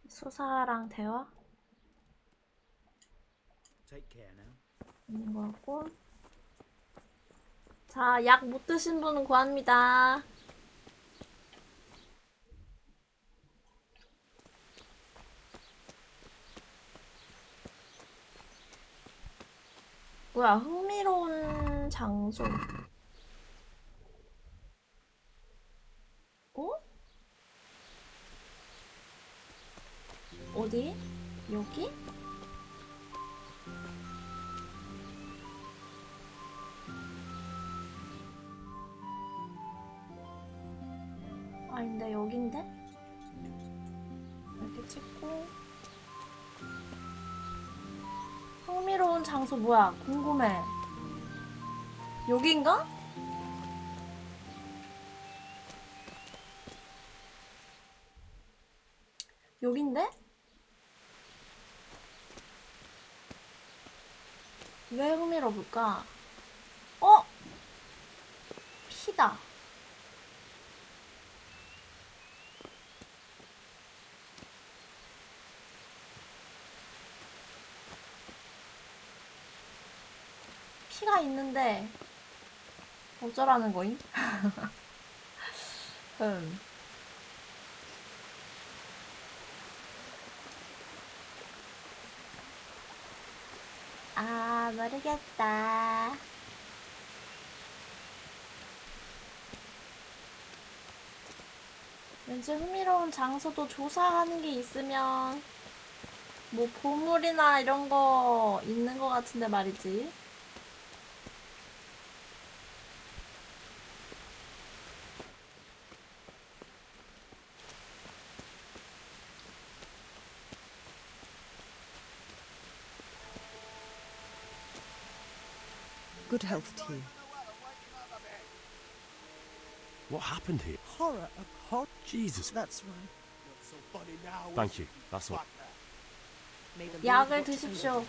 수사랑 대화? 있는 거 같고. 자, 약 못 드신 분은 구합니다. 뭐야, 흥미로운 장소. 어? 어디? 여기? 아닌데, 여긴데? 이렇게 찍고. 흥미로운 장소 뭐야? 궁금해. 여긴가? 여긴데? 왜 흥미로울까? 어? 피다. 피가 있는데 어쩌라는 거임? 아, 모르겠다. 왠지 흥미로운 장소도 조사하는 게 있으면 뭐 보물이나 이런 거 있는 거 같은데 말이지. Good health to you. What happened here? Horror of horror. Jesus. That's right. Thank you. That's all. 약을 드십시오.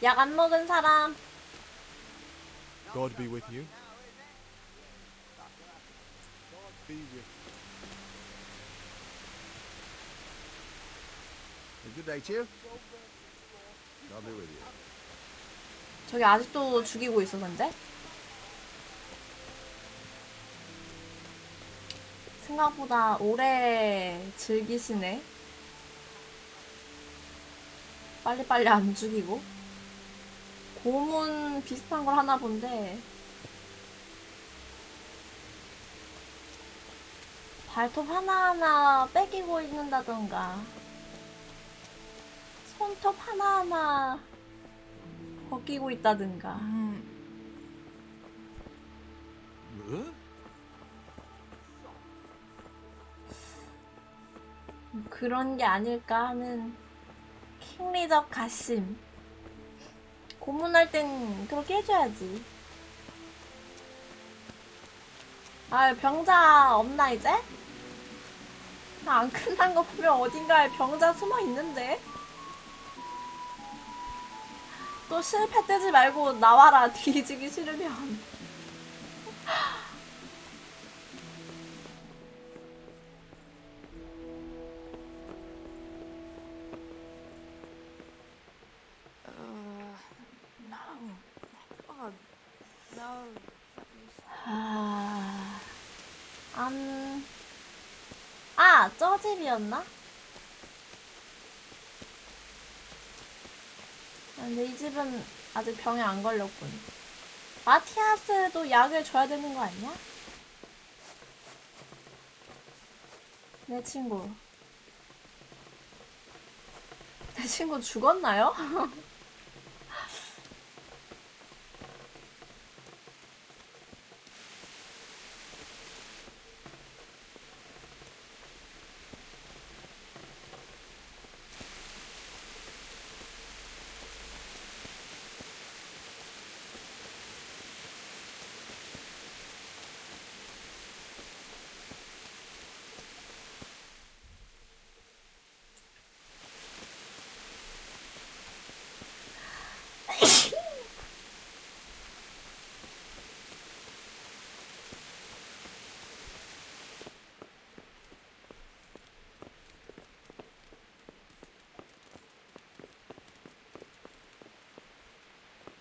약 안 먹은 사람. God be with you. Be with A good day to you. God be with you. 저기 아직도 죽이고 있어, 근데? 생각보다 오래 즐기시네. 빨리빨리 안 죽이고. 고문 비슷한 걸 하나 본데. 발톱 하나하나 빼기고 있는다던가. 손톱 하나하나 벗기고 있다든가. 그런 게 아닐까 하는 킹리적 가심. 고문할 땐 그렇게 해줘야지. 아, 병자 없나 이제? 안 끝난 거 보면 어딘가에 병자 숨어 있는데? 또 실패 뜨지 말고 나와라. 뒤지기 싫으면. 저 집이었나? 근데 이 집은 아직 병에 안 걸렸군. 마티아스도 약을 줘야 되는 거 아니야? 내 친구. 내 친구 죽었나요?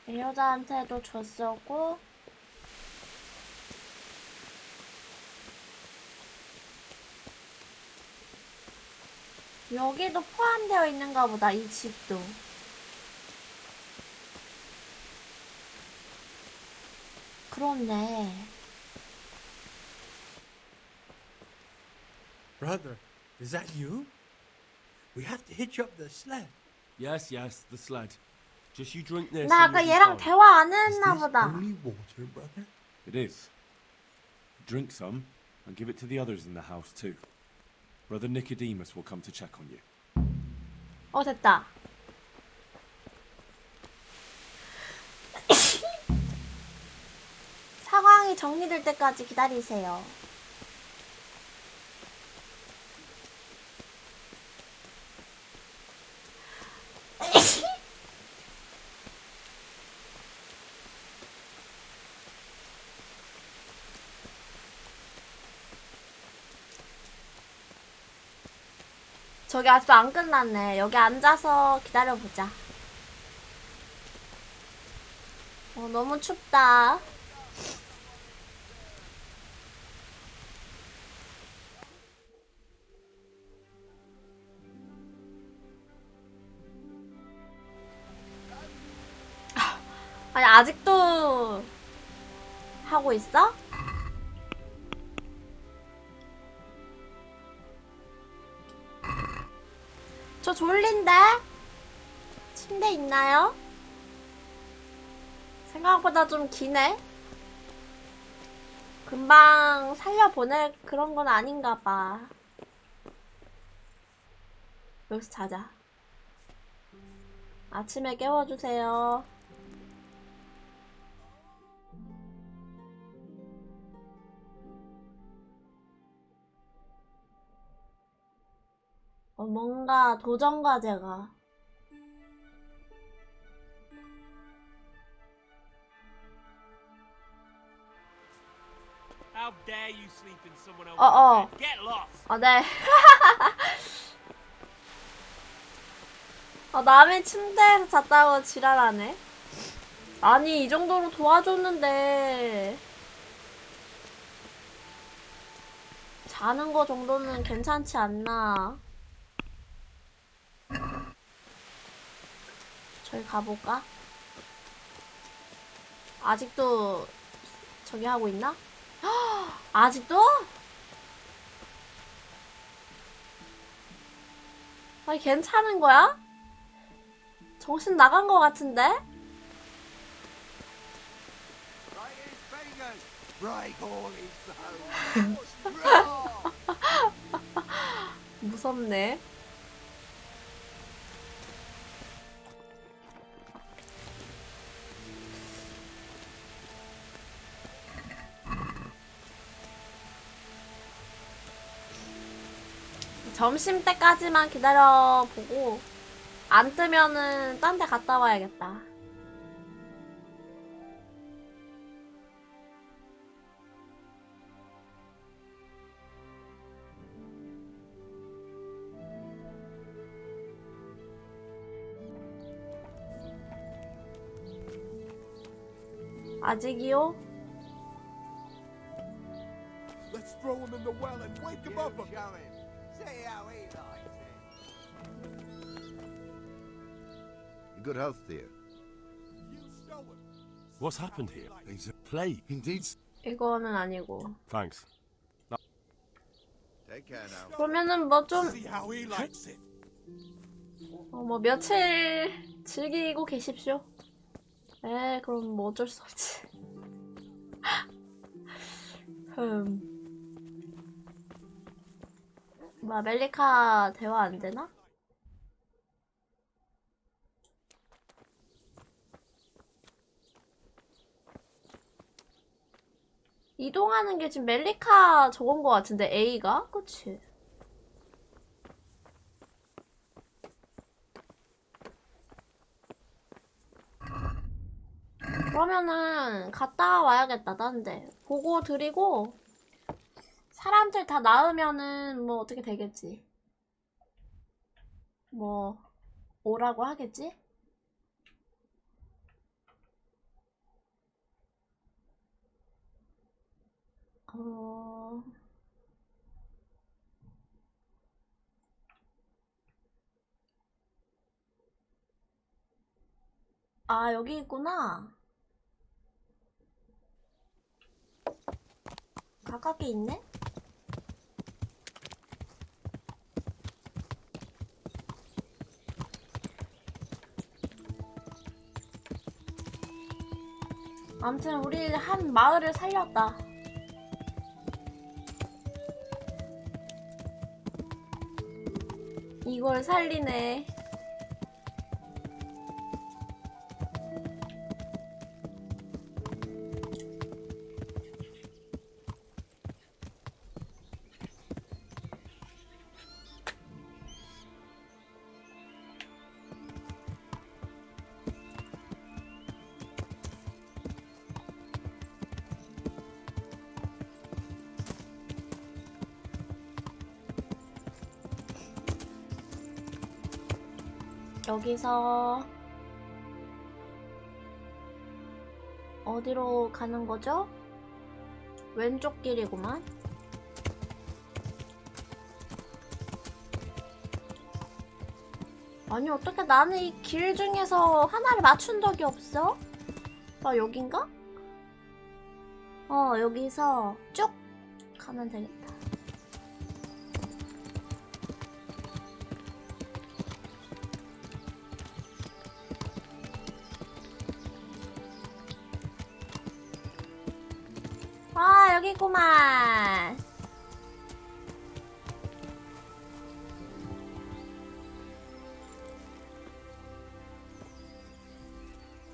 이 여자한테도 줬었고 여기도 포함되어 있는가 보다. 이 집도. 그렇네. Brother, is that you? We have to hitch up the sled. Yes, yes, the sled. Just you drink this. 나 and 아까 you'll be 얘랑 fine. 대화 안 했나 보다. Holy water, brother? It is. Drink some and give it to the others in the house too. Brother Nicodemus will come to check on you. 됐다. 상황이 정리될 때까지 기다리세요. 저기 아직도 안 끝났네. 여기 앉아서 기다려보자. 너무 춥다. 아니 아직도 하고 있어? 저 졸린데? 침대 있나요? 생각보다 좀 기네? 금방 살려보낼 그런 건 아닌가 봐. 여기서 자자. 아침에 깨워주세요. 뭔가 도전 과제가. How dare you sleep in someone else's bed? Get lost. 네. 남의 침대에서 잤다고 지랄하네. 아니 이 정도로 도와줬는데 자는 거 정도는 괜찮지 않나? 저기 가볼까? 아직도 저기 하고 있나? 아직도? 아니 괜찮은 거야? 정신 나간 거 같은데? 무섭네. 점심 때까지만 기다려보고 안 뜨면은 딴 데 갔다 와야겠다. 아직이요? Let's throw him in the well and wake him up. See how he likes it. Good health, dear. What's happened here? He's a plague. Indeed. 이거는 아니고. Thanks. Take care now. 그러면은 뭐 좀 See how he likes it. 뭐 며칠 즐기고 계십시오. 그럼 뭐 어쩔 수 없지. 뭐야 멜리카 대화 안 되나? 이동하는 게 지금 멜리카 저건 거 같은데 A가? 그치? 그러면은 갔다 와야겠다. 딴데 보고 드리고 사람들 다 나으면은 뭐 어떻게 되겠지. 뭐 오라고 하겠지? 아, 여기 있구나. 가깝게 있네? 아무튼 우리 한 마을을 살렸다. 이걸 살리네. 여기서 어디로 가는 거죠? 왼쪽 길이구만. 아니, 어떻게 나는 이 길 중에서 하나를 맞춘 적이 없어? 아, 여긴가? 여기서 쭉 가면 되겠다. 아, 여기구만.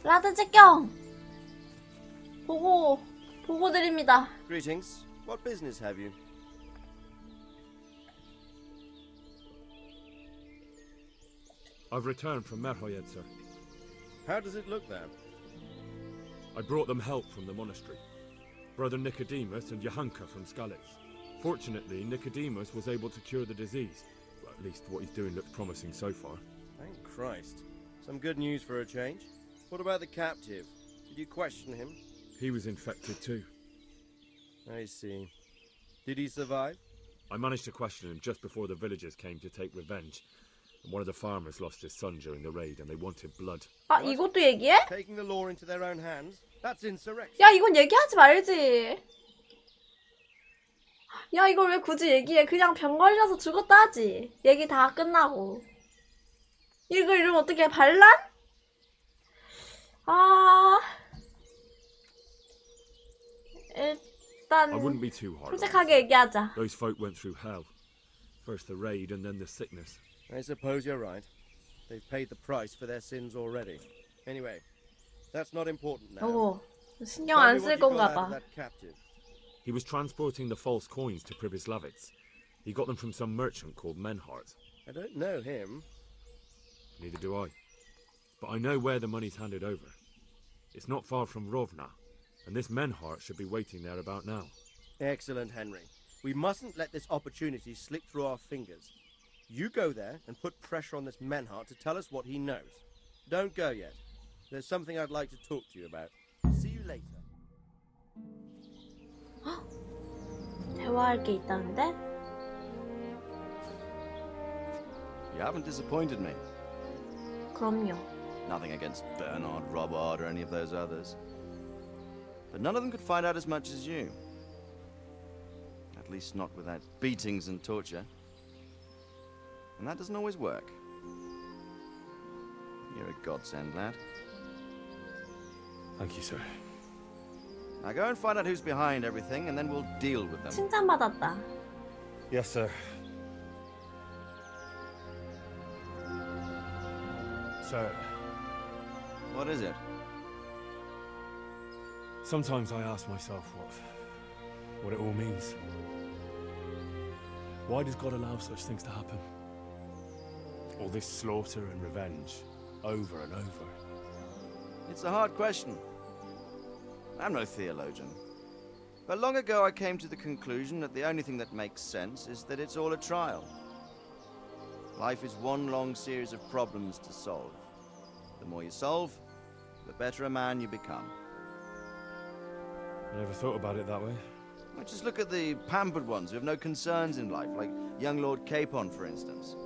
라드 직경 보고 드립니다. Greetings. What business have you? I've returned from Merhoyed, sir. How does it look there? I brought them help from the monastery. Brother Nicodemus and Johanka from Skalitz. Fortunately, Nicodemus was able to cure the disease. Well, at least what he's doing looks promising so far. Thank Christ. Some good news for a change. What about the captive? Did you question him? He was infected too. I see. Did he survive? I managed to question him just before the villagers came to take revenge. And one of the farmers lost his son during the raid and they wanted blood. 아, 이것도 얘기해? Taking the law into their own hands? That's insurrection. 야, 이건 얘기하지 말지. 야, 이걸 왜 굳이 얘기해? 그냥 병 걸려서 죽었다 하지. 얘기 다 끝나고. 이거 이러면 어떻게 반란? 아, 일단 I wouldn't be too hard. 솔직하게 얘기하자. Those folk went through hell. First the raid and then the sickness. I suppose you're right. They've paid the price for their sins already. Anyway, that's not important now. 오, 신경 안 쓸 건가 봐. He was transporting the false coins to Pribyslavitz. He got them from some merchant called Menhart. I don't know him. Neither do I. But I know where the money's handed over. It's not far from Rovna, and this Menhart should be waiting there about now. Excellent, Henry. We mustn't let this opportunity slip through our fingers. You go there and put pressure on this Menhart to tell us what he knows. Don't go yet. There's something I'd like to talk to you about. See you later. 대화할 게 있다는데? You haven't disappointed me. 그럼요. Nothing against Bernard, Robert, or any of those others. But none of them could find out as much as you. At least not without beatings and torture. And that doesn't always work. You're a godsend, lad. Thank you, sir. Now go and find out who's behind everything, and then we'll deal with them. 칭찬받았다. Yes, sir. Sir. What is it? Sometimes I ask myself what it all means. Why does God allow such things to happen? All this slaughter and revenge, over and over. It's a hard question. I'm no theologian. But long ago I came to the conclusion that the only thing that makes sense is that it's all a trial. Life is one long series of problems to solve. The more you solve, the better a man you become. I never thought about it that way. Well, just look at the pampered ones who have no concerns in life, like young Lord Capon, for instance.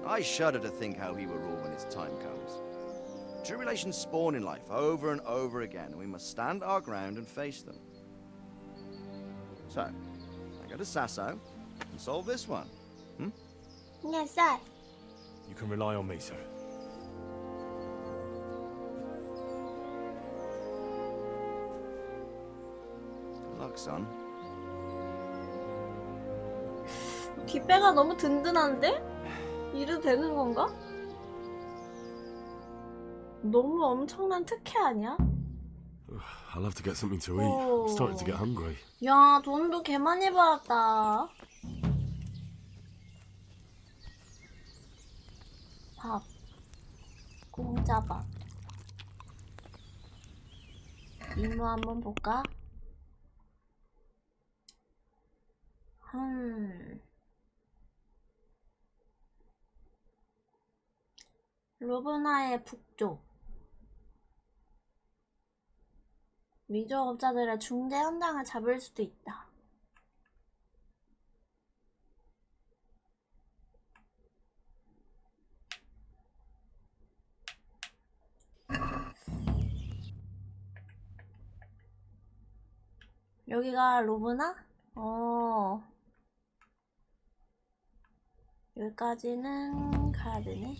I shudder to think how he will rule when his time comes. Tribulations spawn in life over and over again, and we must stand our ground and face them. So, I go to Sasso and solve this one. Yes, sir. You can rely on me, sir. Good luck, son. 뒷배가 너무 든든한데? 이래도 되는 건가? 너무 엄청난 특혜 아니야? I'll have to get something to eat. I'm starting to get hungry. 야, 돈도 개 많이 벌었다. 밥. 공짜밥. 이모 한번 볼까? 로브나의 북쪽. 미조업자들의 중재 현장을 잡을 수도 있다. 여기가 로브나? 여기까지는 가야 되네.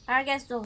알겠어.